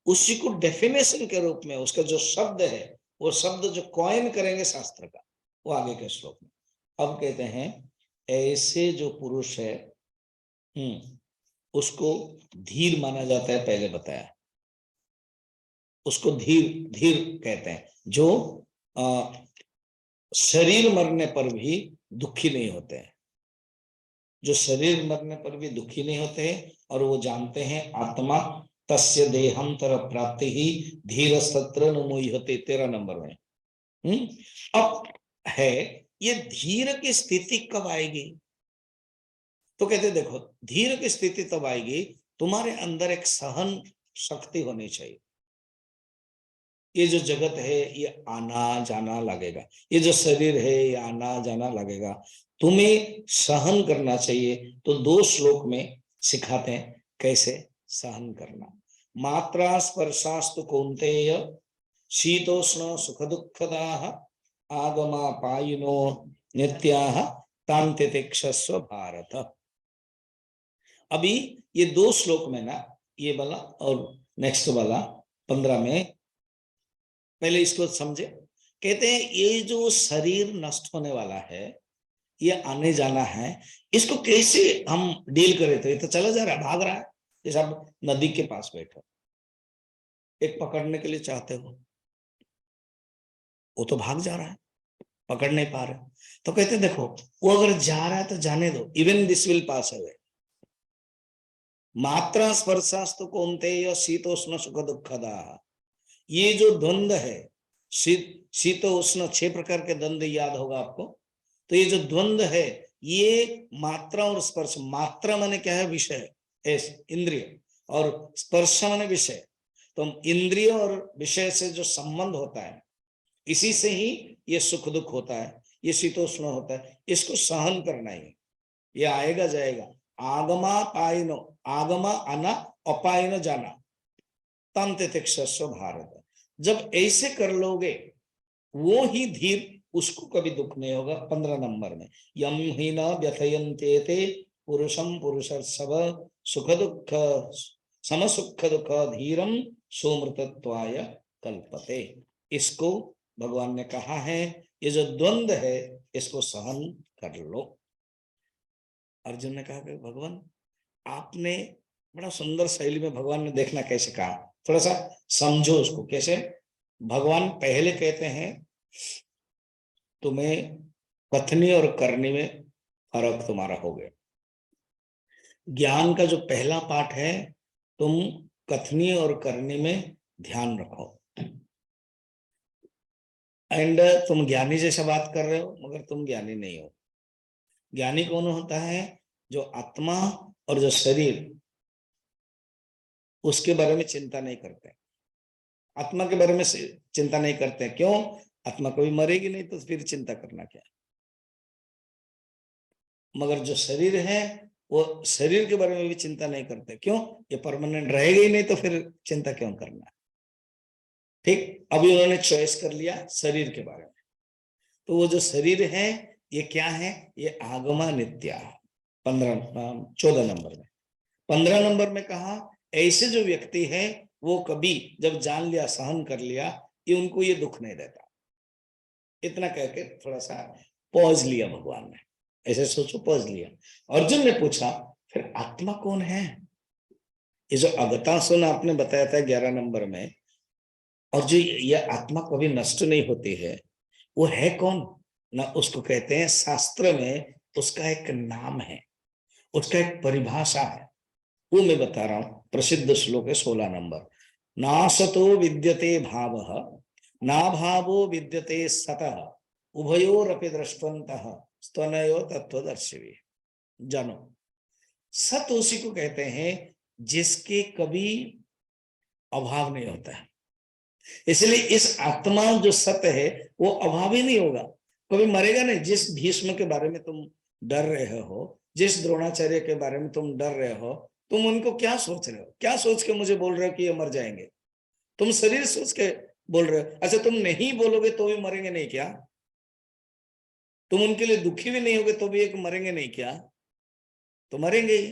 उसी को डेफिनेशन के रूप में उसका जो शब्द है, वो शब्द जो कॉइन करेंगे शास्त्र का, वो आगे के श्लोक में। अब कहते हैं ऐसे जो पुरुष है, उसको धीर माना जाता है, पहले बताया। उसको धीर धीर कहते हैं, जो शरीर मरने पर भी दुखी नहीं होते हैं, जो शरीर मरने पर भी दुखी नहीं होते हैं, और वो जानते हैं आत्मा तस्य देहांतर प्राप्ति ही धीर सत्र होते, 13 नंबर में। अब है ये धीर की स्थिति कब आएगी? तो कहते देखो, धीर की स्थिति तब आएगी तुम्हारे अंदर एक सहन शक्ति होनी चाहिए। ये जो जगत है ये आना जाना लगेगा, ये जो शरीर है ये आना जाना लगेगा, तुम्हें सहन करना चाहिए। तो 2 श्लोक में सिखाते हैं कैसे सहन करना। मात्रा स्पर्शास्तु कौन्तेय शीतोष्ण सुख दुखदाः आगमा पायिनो नित्याः तान् तितिक्षस्व भारत। अभी ये 2 श्लोक में ना, ये वाला और नेक्स्ट वाला 15 में, पहले इसको समझे। कहते हैं ये जो शरीर नष्ट होने वाला है, ये आने जाना है, इसको कैसे हम डील करें? तो ये तो चला जा रहा है, भाग रहा है। जैसे आप नदी के पास बैठो, एक पकड़ने के लिए चाहते हो, वो तो भाग जा रहा है, पकड़ नहीं पा रहे। तो कहते देखो, वो अगर जा रहा है तो जाने दो, even this will pass away. मात्रा स्पर्शास्तु कौन्तेय शीतोष्ण सुख दुखदाः, ये जो द्वंद है, शीत उष्ण 6 प्रकार के द्वंद याद होगा आपको। तो ये जो द्वंद है, ये मात्रा और स्पर्श, मात्रा माने क्या है? विषय, इंद्रिय, और स्पर्श माने विषय। तो इंद्रिय और विषय से जो संबंध होता है, इसी से ही ये सुख दुख होता है, ये शीतोष्ण होता है। इसको सहन करना ही, ये आएगा जाएगा। आगमा पायनो, आगमा आना, अपायनो जाना, तंतितिक्षस्व भारत। जब ऐसे कर लोगे, वो ही धीर, उसको कभी दुख नहीं होगा। 15 नंबर में, यम ही न व्यथयन्ते पुरुषम पुरुषर्षभ सुख दुख सम सुख दुख धीरम सोमृतत्वाय कल्पते। इसको भगवान ने कहा है, ये जो द्वंद है इसको सहन कर लो। अर्जुन ने कहा कि भगवान आपने बड़ा सुंदर शैली में, भगवान ने देखना कैसे कहा, थोड़ा सा समझो उसको। कैसे? भगवान पहले कहते हैं तुम्हें कथनी और करनी में फर्क तुम्हारा हो गया। ज्ञान का जो पहला पाठ है, तुम कथनी और करनी में ध्यान रखो। एंड तुम ज्ञानी जैसा बात कर रहे हो, मगर तुम ज्ञानी नहीं हो। ज्ञानी कौन होता है? जो आत्मा और जो शरीर, उसके बारे में चिंता नहीं करते, आत्मा के बारे में चिंता नहीं करते। क्यों? आत्मा कभी मरेगी नहीं तो फिर चिंता करना क्या। मगर जो शरीर है वो शरीर के बारे में भी चिंता नहीं करते, क्यों? ये परमानेंट रहेगा ही नहीं तो फिर चिंता क्यों करना। ठीक, अभी उन्होंने चॉइस कर लिया शरीर के बारे में। तो वो जो शरीर है ये क्या है? ये आगमा नित्या। 14 नंबर में, 15 नंबर में कहा ऐसे जो व्यक्ति है वो कभी जब जान लिया, सहन कर लिया, ये उनको ये दुख नहीं देता। इतना कह के थोड़ा सा पॉज लिया भगवान ने, ऐसे सोचो पॉज लिया। अर्जुन ने पूछा फिर आत्मा कौन है? ये जो अगतासुन आपने बताया था 11 नंबर में, और जो ये आत्मा कभी नष्ट नहीं होती है, वो है कौन ना? उसको कहते हैं शास्त्र में, उसका एक नाम है, उसका एक परिभाषा है, वो मैं बता रहा हूं। प्रसिद्ध श्लोक है 16 नंबर। नासतो विद्यते भावः ना भावो विद्यते सतः उभयोरपि दृष्टवन्तः स्तनयो तत्वदर्शिवी। जानो, सत उसी को कहते हैं जिसके कभी अभाव नहीं होता है। इसलिए इस आत्मा जो सत्य है वो अभाव ही नहीं होगा, कभी मरेगा नहीं। जिस भीष्म के बारे में तुम डर रहे हो, जिस द्रोणाचार्य के बारे में तुम डर रहे हो, तुम उनको क्या सोच रहे हो? क्या सोच के मुझे बोल रहे हो कि ये मर जाएंगे? तुम शरीर सोच के बोल रहे हो। अच्छा, तुम नहीं बोलोगे तो भी मरेंगे नहीं क्या? तुम उनके लिए दुखी भी नहीं होगे तो भी एक मरेंगे नहीं क्या? तो मरेंगे ही।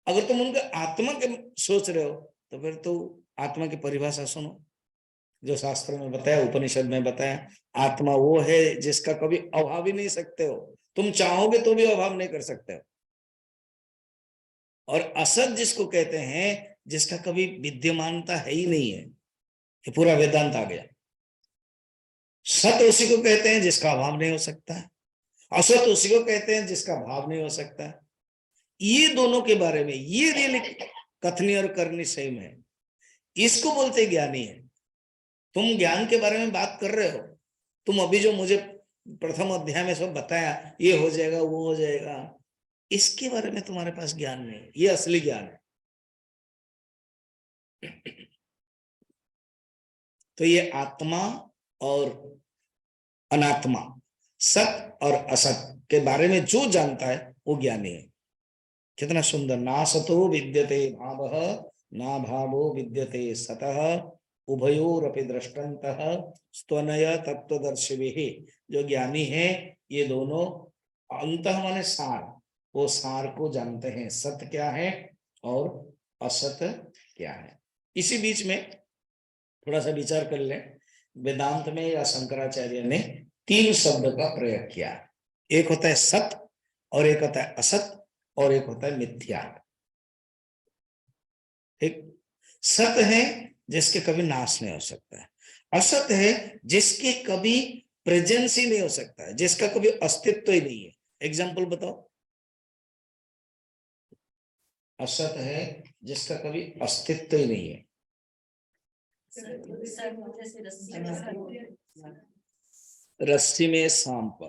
अगर तुम उनके आत्मा के सोच रहे हो तो फिर तो आत्मा की परिभाषा सुनो, जो शास्त्र में बताया, उपनिषद में बताया। आत्मा वो है जिसका कभी अभाव ही नहीं सकते हो, तुम चाहोगे तो भी अभाव नहीं कर सकते हो। और असत जिसको कहते हैं जिसका कभी विद्यमानता है ही नहीं है, ये पूरा वेदांत आ गया। सत उसी को कहते हैं जिसका अभाव नहीं हो सकता है, असत उसी को कहते हैं जिसका भाव नहीं हो सकता है। ये दोनों के बारे में ये रियली कथनी और करनी सेम है, इसको बोलते ज्ञानी है। तुम ज्ञान के बारे में बात कर रहे हो, तुम अभी जो मुझे प्रथम अध्याय में सब बताया, ये हो जाएगा वो हो जाएगा, इसके बारे में तुम्हारे पास ज्ञान नहीं है। ये असली ज्ञान है। तो ये आत्मा और अनात्मा, सत और असत के बारे में जो जानता है वो ज्ञानी है। कितना सुंदर। ना सतो विद्यते भावः ना भावो विद्यते सतः उभयोरपि दृष्टन्तः स्तनय तत्वदर्शिभिः। जो ज्ञानी है ये दोनों, अंतः माने सार, वो सार को जानते हैं, सत्य क्या है और असत्य क्या है। इसी बीच में थोड़ा सा विचार कर लें। वेदांत में या शंकराचार्य ने 3 शब्द का प्रयोग किया। एक होता है सत्य, और एक होता है असत, और एक होता है मिथ्या। ठीक, सत्य है जिसके कभी नाश नहीं हो सकता है, असत है जिसके कभी प्रेजेंस ही नहीं हो सकता है, जिसका कभी अस्तित्व ही नहीं है। एग्जाम्पल बताओ। असत है जिसका कभी अस्तित्व ही नहीं है। रस्सी में सांप,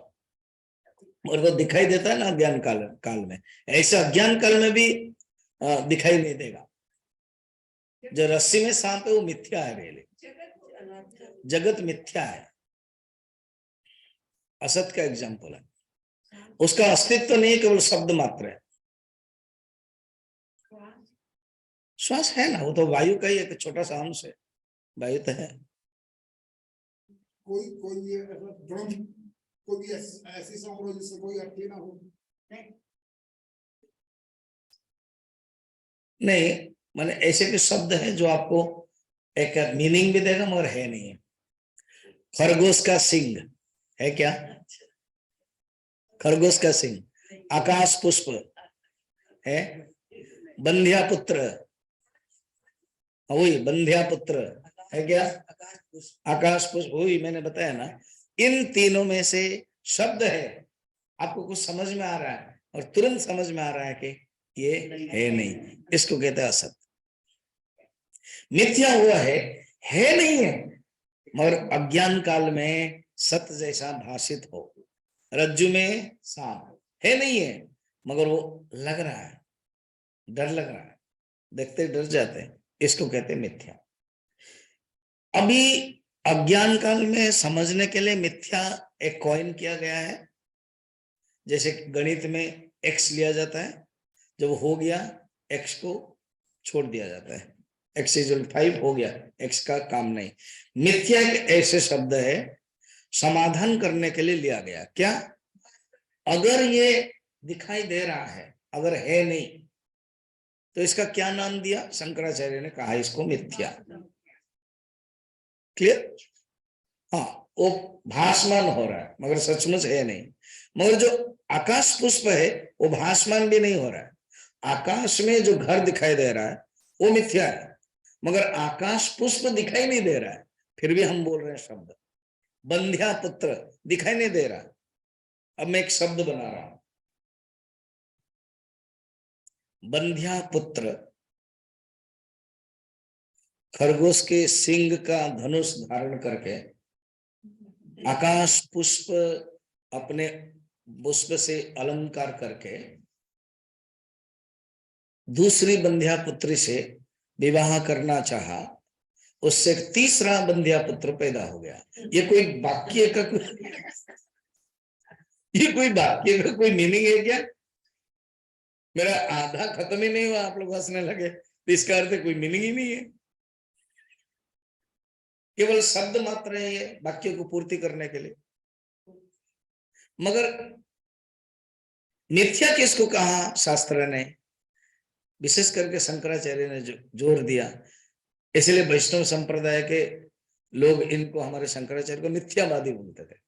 और वो दिखाई देता है ना अज्ञान काल में, ऐसे अज्ञान काल में भी दिखाई नहीं देगा। जो रस्सी में सांप है वो मिथ्या है, रेले जगत मिथ्या है, असत का एग्जाम्पल है। उसका अस्तित्व नहीं, केवल शब्द मात्र है। श्वास है ना, वो तो वायु का ही एक छोटा सा अंश है, वायु तो है। कोई कोई ऐसी संभव जिससे कोई अर्थ ही ना हो। नहीं, माने ऐसे भी शब्द है जो आपको एक मीनिंग भी देगा मगर है नहीं है। खरगोश का सिंह है क्या? खरगोश का सिंह। आकाश पुष्प है, बंध्या पुत्र, वही बंध्या पुत्र है क्या? आकाश पुष्प, वही मैंने बताया ना। इन तीनों में से शब्द है, आपको कुछ समझ में आ रहा है और तुरंत समझ में आ रहा है कि ये है नहीं, इसको कहते हैं असत। मिथ्या हुआ है नहीं है, मगर अज्ञान काल में सत्य जैसा भाषित हो। रज्जु में सांप है नहीं है, मगर वो लग रहा है, डर लग रहा है, देखते डर जाते हैं, इसको कहते हैं मिथ्या। अभी अज्ञान काल में समझने के लिए मिथ्या एक कॉइन किया गया है। जैसे गणित में एक्स लिया जाता है, जब हो गया एक्स को छोड़ दिया जाता है, एक्स इज 5 हो गया, एक्स का काम नहीं। मिथ्या एक ऐसे शब्द है समाधान करने के लिए लिया गया। क्या? अगर ये दिखाई दे रहा है, अगर है नहीं, तो इसका क्या नाम दिया? शंकराचार्य ने कहा इसको मिथ्या। क्लियर? हाँ, वो भासमान हो रहा है मगर सचमुच है नहीं। मगर जो आकाश पुष्प है वो भासमान भी नहीं हो रहा है। आकाश में जो घर दिखाई दे रहा है वो मिथ्या है, मगर आकाश पुष्प दिखाई नहीं दे रहा है, फिर भी हम बोल रहे हैं शब्द। बंध्या पुत्र दिखाई नहीं दे रहा, अब मैं एक शब्द बना रहा हूं, बंध्या पुत्र। खरगोश के सिंग का धनुष धारण करके आकाश पुष्प अपने पुष्प से अलंकार करके दूसरी बंध्या पुत्री से विवाह करना चाहा, उससे एक तीसरा बंध्या पुत्र पैदा हो गया। ये कोई वाक्य का ये कोई वाक्य का कोई मीनिंग है क्या? मेरा आधा खत्म ही नहीं हुआ, आप लोग हंसने लगे, तो इसका अर्थ कोई मीनिंग ही नहीं है, केवल शब्द मात्र है ये वाक्य को पूर्ति करने के लिए। मगर मिथ्या किसको कहा शास्त्र ने? विशेष करके शंकराचार्य ने जोर दिया, इसलिए वैष्णव संप्रदाय के लोग इनको, हमारे शंकराचार्य को मिथ्यावादी बोलते थे।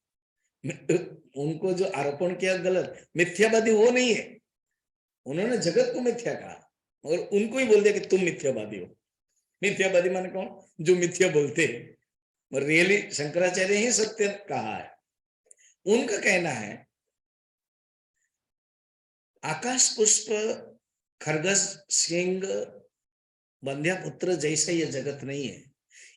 उनको जो आरोपण किया गलत, मिथ्यावादी वो नहीं है, उन्होंने जगत को मिथ्या कहा और उनको ही बोल दिया कि तुम मिथ्यावादी हो। मिथ्यावादी माने कौन? जो मिथ्या बोलते हैं, और रियली शंकराचार्य ही सत्य कहा है। उनका कहना है आकाश पुष्प, खरगोश सिंह, बंध्या पुत्र जैसा ये जगत नहीं है।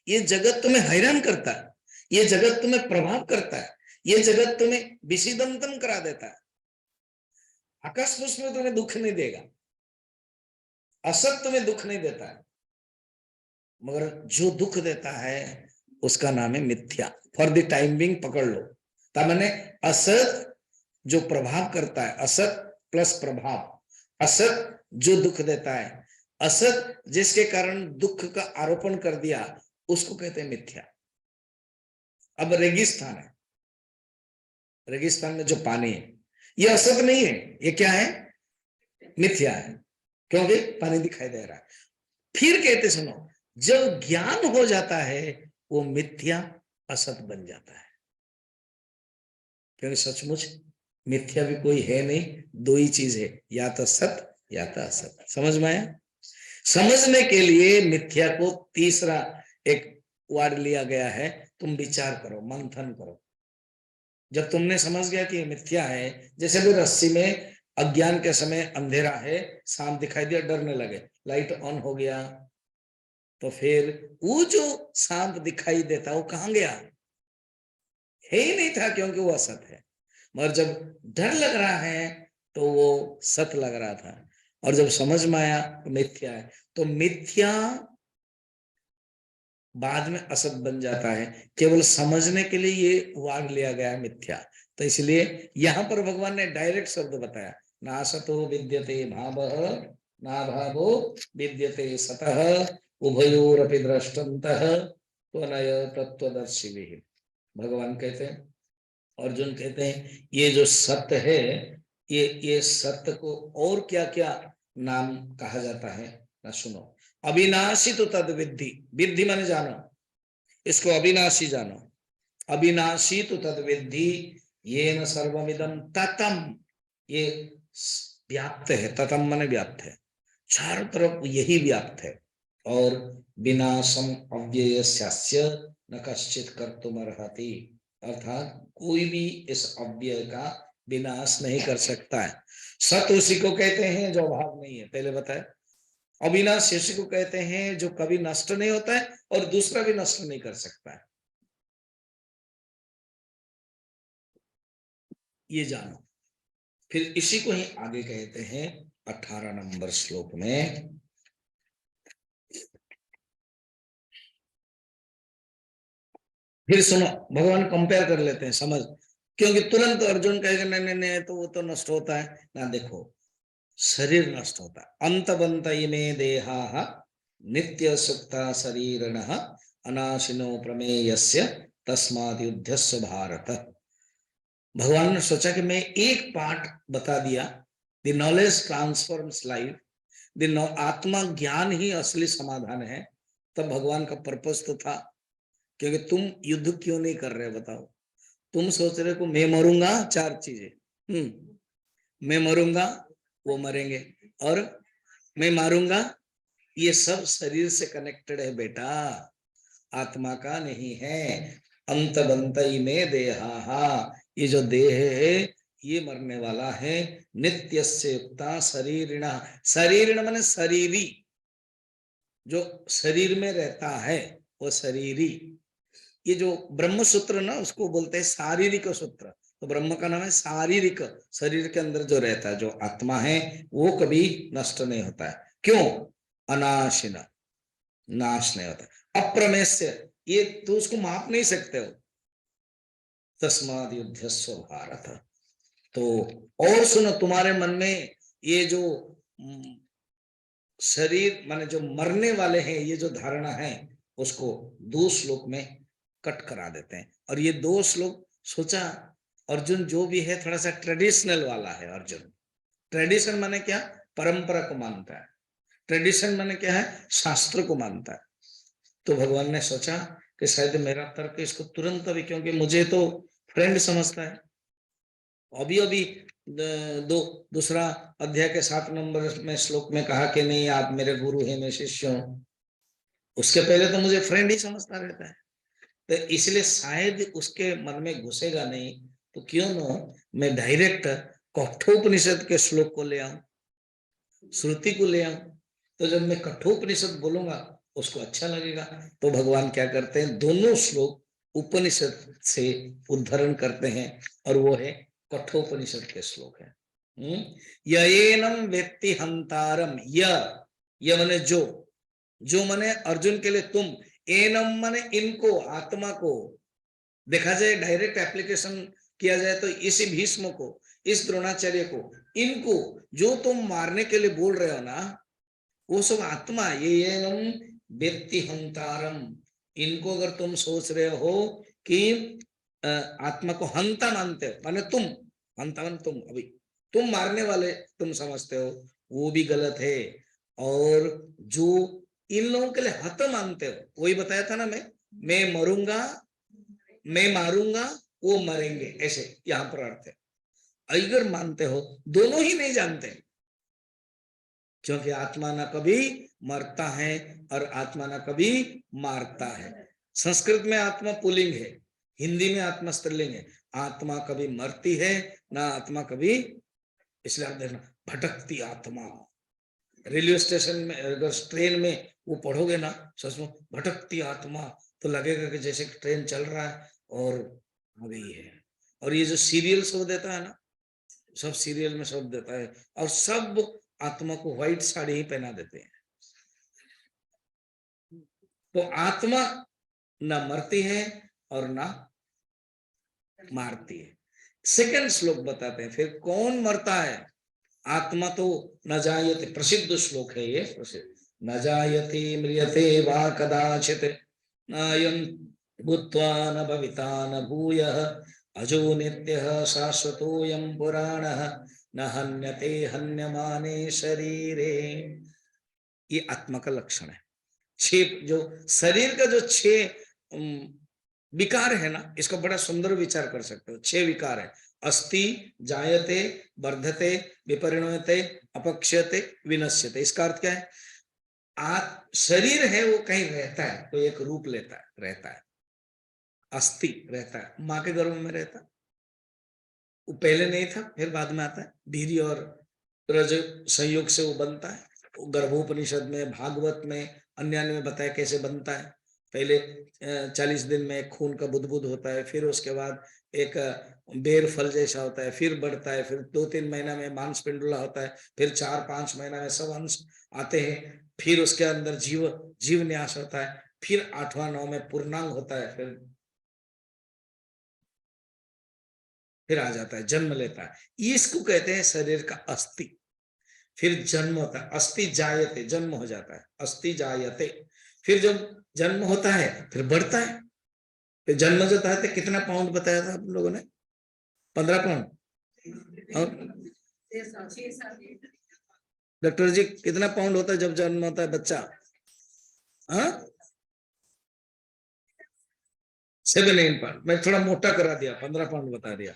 ये जगत तुम्हें हैरान करता है, ये जगत तुम्हें प्रभाव करता है, ये जगत तुम्हें विषिदंतम करा देता है। आकाश पुष्प में तुम्हें दुख नहीं देगा, असत तुम्हें दुख नहीं देता है, मगर जो दुख देता है उसका नाम है मिथ्या। फॉर द टाइम बिंग पकड़ लो, मैंने असत जो प्रभाव करता है, असत प्लस प्रभाव, असत जो दुख देता है, असत जिसके कारण दुख का आरोपण कर दिया, उसको कहते हैं मिथ्या। अब रेगिस्तान है, रेगिस्तान में जो पानी है ये असत नहीं है, ये क्या है? मिथ्या है, क्योंकि पानी दिखाई दे रहा है। फिर कहते सुनो, जब ज्ञान हो जाता है वो मिथ्या असत बन जाता है, क्योंकि सचमुच मिथ्या भी कोई है नहीं, दो ही चीज है, या तो सत या तो असत। समझ में आया? समझने के लिए मिथ्या को तीसरा एक वर्ड लिया गया है, तुम विचार करो, मंथन करो। जब तुमने समझ गया कि मिथ्या है, जैसे भी रस्सी में अज्ञान के समय अंधेरा है, सांप दिखाई दिया, डरने लगे, लाइट ऑन हो गया, तो फिर वो जो सांप दिखाई देता वो कहां गया? है ही नहीं था, क्योंकि वो असत है। मगर जब डर लग रहा है तो वो सत लग रहा था, और जब समझ में आया तो मिथ्या है। तो मिथ्या बाद में असत बन जाता है, केवल समझने के लिए ये वाग लिया गया है मिथ्या। तो इसलिए यहां पर भगवान ने डायरेक्ट शब्द बताया, ना असतो विद्यते भावः ना भावो विद्यते सतः उभयोरपि दृष्टन्तः त्वनय तत्त्वदर्शिभिः। भगवान कहते हैं, अर्जुन कहते हैं ये जो सत्य है, ये सत्य को और क्या क्या नाम कहा जाता है ना? सुनो, अविनाशी तो तद विद्धि, विद्धि माने जानो, इसको अविनाशी जानो। अविनाशी तो तद विद्धि ये न सर्वमिदं ततम, ये व्याप्त है, ततम माने व्याप्त है, चारों तरफ यही व्याप्त है। और विनाशम अव्ययस्यास्य न कश्चित कर्तुम अर्हति, अर्थात कोई भी इस अव्यय का विनाश नहीं कर सकता है। सत उसी को कहते हैं जो अभाव नहीं है, पहले बताया। अविनाश उसी को कहते हैं जो कभी नष्ट नहीं होता है और दूसरा भी नष्ट नहीं कर सकता है। ये जानो। फिर इसी को ही आगे कहते हैं 18 नंबर श्लोक में, फिर सुनो, भगवान कंपेयर कर लेते हैं, समझ, क्योंकि तुरंत अर्जुन कहेगा नहीं नहीं नहीं तो वो तो नष्ट होता है ना। देखो, शरीर नष्ट होता है, अंतबंत इमे देहा नित्य सुक्ता शरीरिणः अनाशिनो प्रमेयस्य तस्माद् युद्धस्य भारत। भगवान ने सोचा कि मैं एक पार्ट बता दिया, the knowledge transforms life, the आत्मा ज्ञान ही असली समाधान है। तब भगवान का पर्पस तो था, क्योंकि तुम युद्ध क्यों नहीं कर रहे बताओ? तुम सोच रहे हो मैं मरूंगा, चार चीजें, मैं मरूंगा, वो मरेंगे, और मैं मारूंगा, ये सब शरीर से कनेक्टेड है बेटा, आत्मा का नहीं है। अंत बंत में देहा, ये जो देह है ये मरने वाला है। नित्य से युक्ता शरीरिण, शरीरिण माने शरीरी, जो शरीर में रहता है वो शरीरी। ये जो ब्रह्म सूत्र ना उसको बोलते हैं शारीरिक सूत्र, तो ब्रह्म का नाम है शारीरिक, शरीर के अंदर जो रहता है, जो आत्मा है वो कभी नष्ट नहीं होता है। क्यों? अनाशिन, नाश नहीं होता, अप्रमेय, ये तो उसको माप नहीं सकते हो। तस्माद् युद्धस्व भारत। तो और सुनो, तुम्हारे मन में ये जो शरीर माने जो मरने वाले हैं, ये जो धारणा है उसको दो श्लोक में कट करा देते हैं। और ये दो श्लोक सोचा, अर्जुन जो भी है थोड़ा सा ट्रेडिशनल वाला है। अर्जुन ट्रेडिशन माने क्या? परंपरा को मानता है। ट्रेडिशन माने क्या है? शास्त्र को मानता है। तो भगवान ने सोचा कि शायद मेरा तर्क इसको तुरंत, अभी क्योंकि मुझे तो फ्रेंड समझता है, अभी अभी दूसरा अध्याय के 7 नंबर में श्लोक में कहा कि नहीं आप मेरे गुरु हैं, मैं शिष्य हूं। उसके पहले तो मुझे फ्रेंड ही समझता रहता है, तो इसलिए शायद उसके मन में घुसेगा नहीं, तो क्यों न मैं डायरेक्ट कठोपनिषद के श्लोक को ले आऊं, श्रुति को ले आऊं। तो जब मैं कठोपनिषद बोलूंगा उसको अच्छा लगेगा। तो भगवान क्या करते हैं, दोनों श्लोक उपनिषद से उद्धरण करते हैं, और वो है कठोपनिषद के श्लोक है। यएनं वेत्ति हंतारम, य माने जो माने अर्जुन के लिए तुम, एनम माने इनको, आत्मा को। देखा जाए डायरेक्ट एप्लीकेशन किया जाए तो इसी भीष्म को, इस द्रोणाचार्य को, इनको जो तुम मारने के लिए बोल रहे हो ना, वो सब आत्मा, ये एनम वेत्ति हंतारम। इनको अगर तुम सोच रहे हो कि आत्मा को हंता मानते हो, माने तुम, हंता मान तुम, अभी तुम मारने वाले तुम समझते हो, वो भी गलत है। और जो इन लोगों के लिए हत मानते हो, वही बताया था ना, मैं मरूंगा, मैं मारूंगा, वो मरेंगे, ऐसे यहां पर अर्थ है। अगर मानते हो, दोनों ही नहीं जानते, क्योंकि आत्मा ना कभी मरता है और आत्मा ना कभी मारता है। संस्कृत में आत्मा पुल्लिंग है, हिंदी में आत्मा स्त्रीलिंग है। आत्मा कभी मरती है ना, आत्मा कभी, इसलिए आप देखना, भटकती आत्मा। रेलवे स्टेशन में अगर ट्रेन में वो पढ़ोगे ना, सच में भटकती आत्मा, तो लगेगा कि जैसे ट्रेन चल रहा है और आ गई है। और ये जो सीरियल शब्द देता है ना, सब सीरियल में शब्द देता है, और सब आत्मा को व्हाइट साड़ी ही पहना देते हैं। तो आत्मा ना मरती है और ना मारती है। सेकंड श्लोक बताते हैं फिर कौन मरता है। आत्मा तो न जायते, प्रसिद्ध श्लोक है ये, प्रसिद्ध, न जायते म्रियते वा कदाचित, नायं भूत्वा न भविता न भूयः, अजो नित्यः शाश्वतोऽयं पुराणः, न हन्यते हन्यमाने शरीरे। ये आत्मा का लक्षण है। छह जो शरीर का जो छह विकार है ना, इसका बड़ा सुंदर विचार कर सकते हो। छह विकार है, अस्ति, जायते, वर्धते, विपरिणमते, अपक्ष्यते, विनश्यते। इसका अर्थ क्या है? शरीर है वो कहीं रहता है, तो एक रूप लेता है, रहता है। अस्थि रहता है, माँ के गर्भ में रहता है, वो पहले नहीं था, फिर बाद में आता है, धीरे और रज संयोग से वो बनता है। गर्भोपनिषद में, भागवत में, अन्य में बताया कैसे बनता है। पहले 40 दिन में खून का बुदबुद होता है, फिर उसके बाद एक बेर फल जैसा होता है, फिर बढ़ता है, फिर 2-3 महीना में मांस पिंडुला होता है, फिर 4-5 महीना में सब अंश आते हैं, फिर उसके अंदर जीव न्यास होता है, फिर 8वां 9 में पूर्णांग होता है, फिर फिर आ जाता है, जन्म लेता है, इसको कहते हैं शरीर का अस्थि। फिर जन्म होता है, अस्थि जायते, जन्म हो जाता है, अस्थि जायते। फिर जब जन्म होता है फिर बढ़ता है। फिर जन्म जो था तो कितना पाउंड बताया था आप लोगों ने? 15 पाउंड। और डॉक्टर जी कितना पाउंड होता है जब जन्म होता है बच्चा? हाँ, 7-8 पाउंड। मैं थोड़ा मोटा करा दिया, 15 पाउंड बता दिया।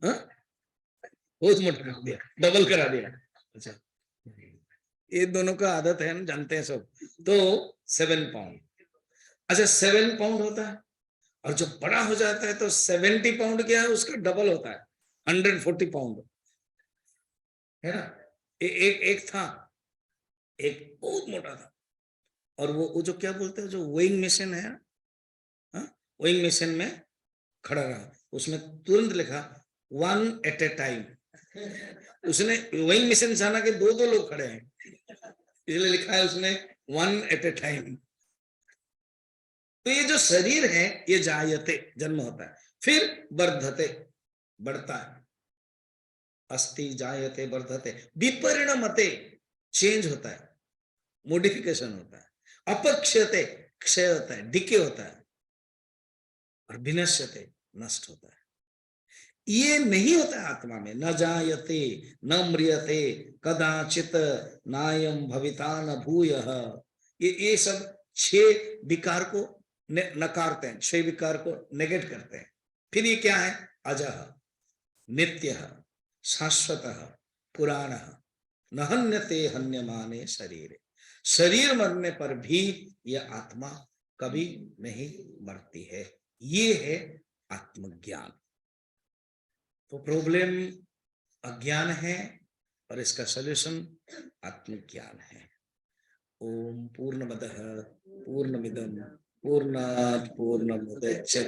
हाँ, बहुत मोटा कर दिया, डबल करा दिया। अच्छा, ये दोनों का आदत है ना, जानते हैं सब। तो 7 पाउंड। अच्छा, 7 पाउंड होता है। और जब बड़ा हो जाता है तो 70 पाउंड क्या है, उसका डबल होता है, 140 पाउंड, है ना। एक था, एक बहुत मोटा था, और वो जो क्या बोलते हैं, जो वेइंग मशीन है, हाँ, वेइंग मशीन में खड़ा रहा, उसमें तुरंत लिखा 1 at a टाइम। उसने वेइंग मशीन जाना कि 2-2 लोग खड़े हैं, इसलिए लिखा है उसने 1 at a टाइम। तो ये जो शरीर है ये जायते, जन्म होता है, फिर वर्धते, बढ़ता है, अस्थि जायते वर्धते, विपरिणमते, चेंज होता है, मॉडिफिकेशन होता है, अपक्षयते, क्षय होता है, डिके होता है, और विनश्यते, नष्ट होता है। ये नहीं होता है आत्मा में, न जायते न म्रियते कदाचित नायम भविता न भूयः। ये सब 6 विकार को नकारते हैं, 6 विकार को नेगेट करते हैं। फिर ये क्या है? अजः, नित्यः, शाश्वतः, पुराणः, न हन्यते हन्यमाने शरीर। शरीर मरने पर भी यह आत्मा कभी नहीं मरती है। ये है आत्मज्ञान। तो प्रॉब्लम अज्ञान है और इसका सॉल्यूशन आत्मज्ञान है। ओम पूर्णमदः पूर्णमिदं पूर्णात् पूर्णमुदच्यते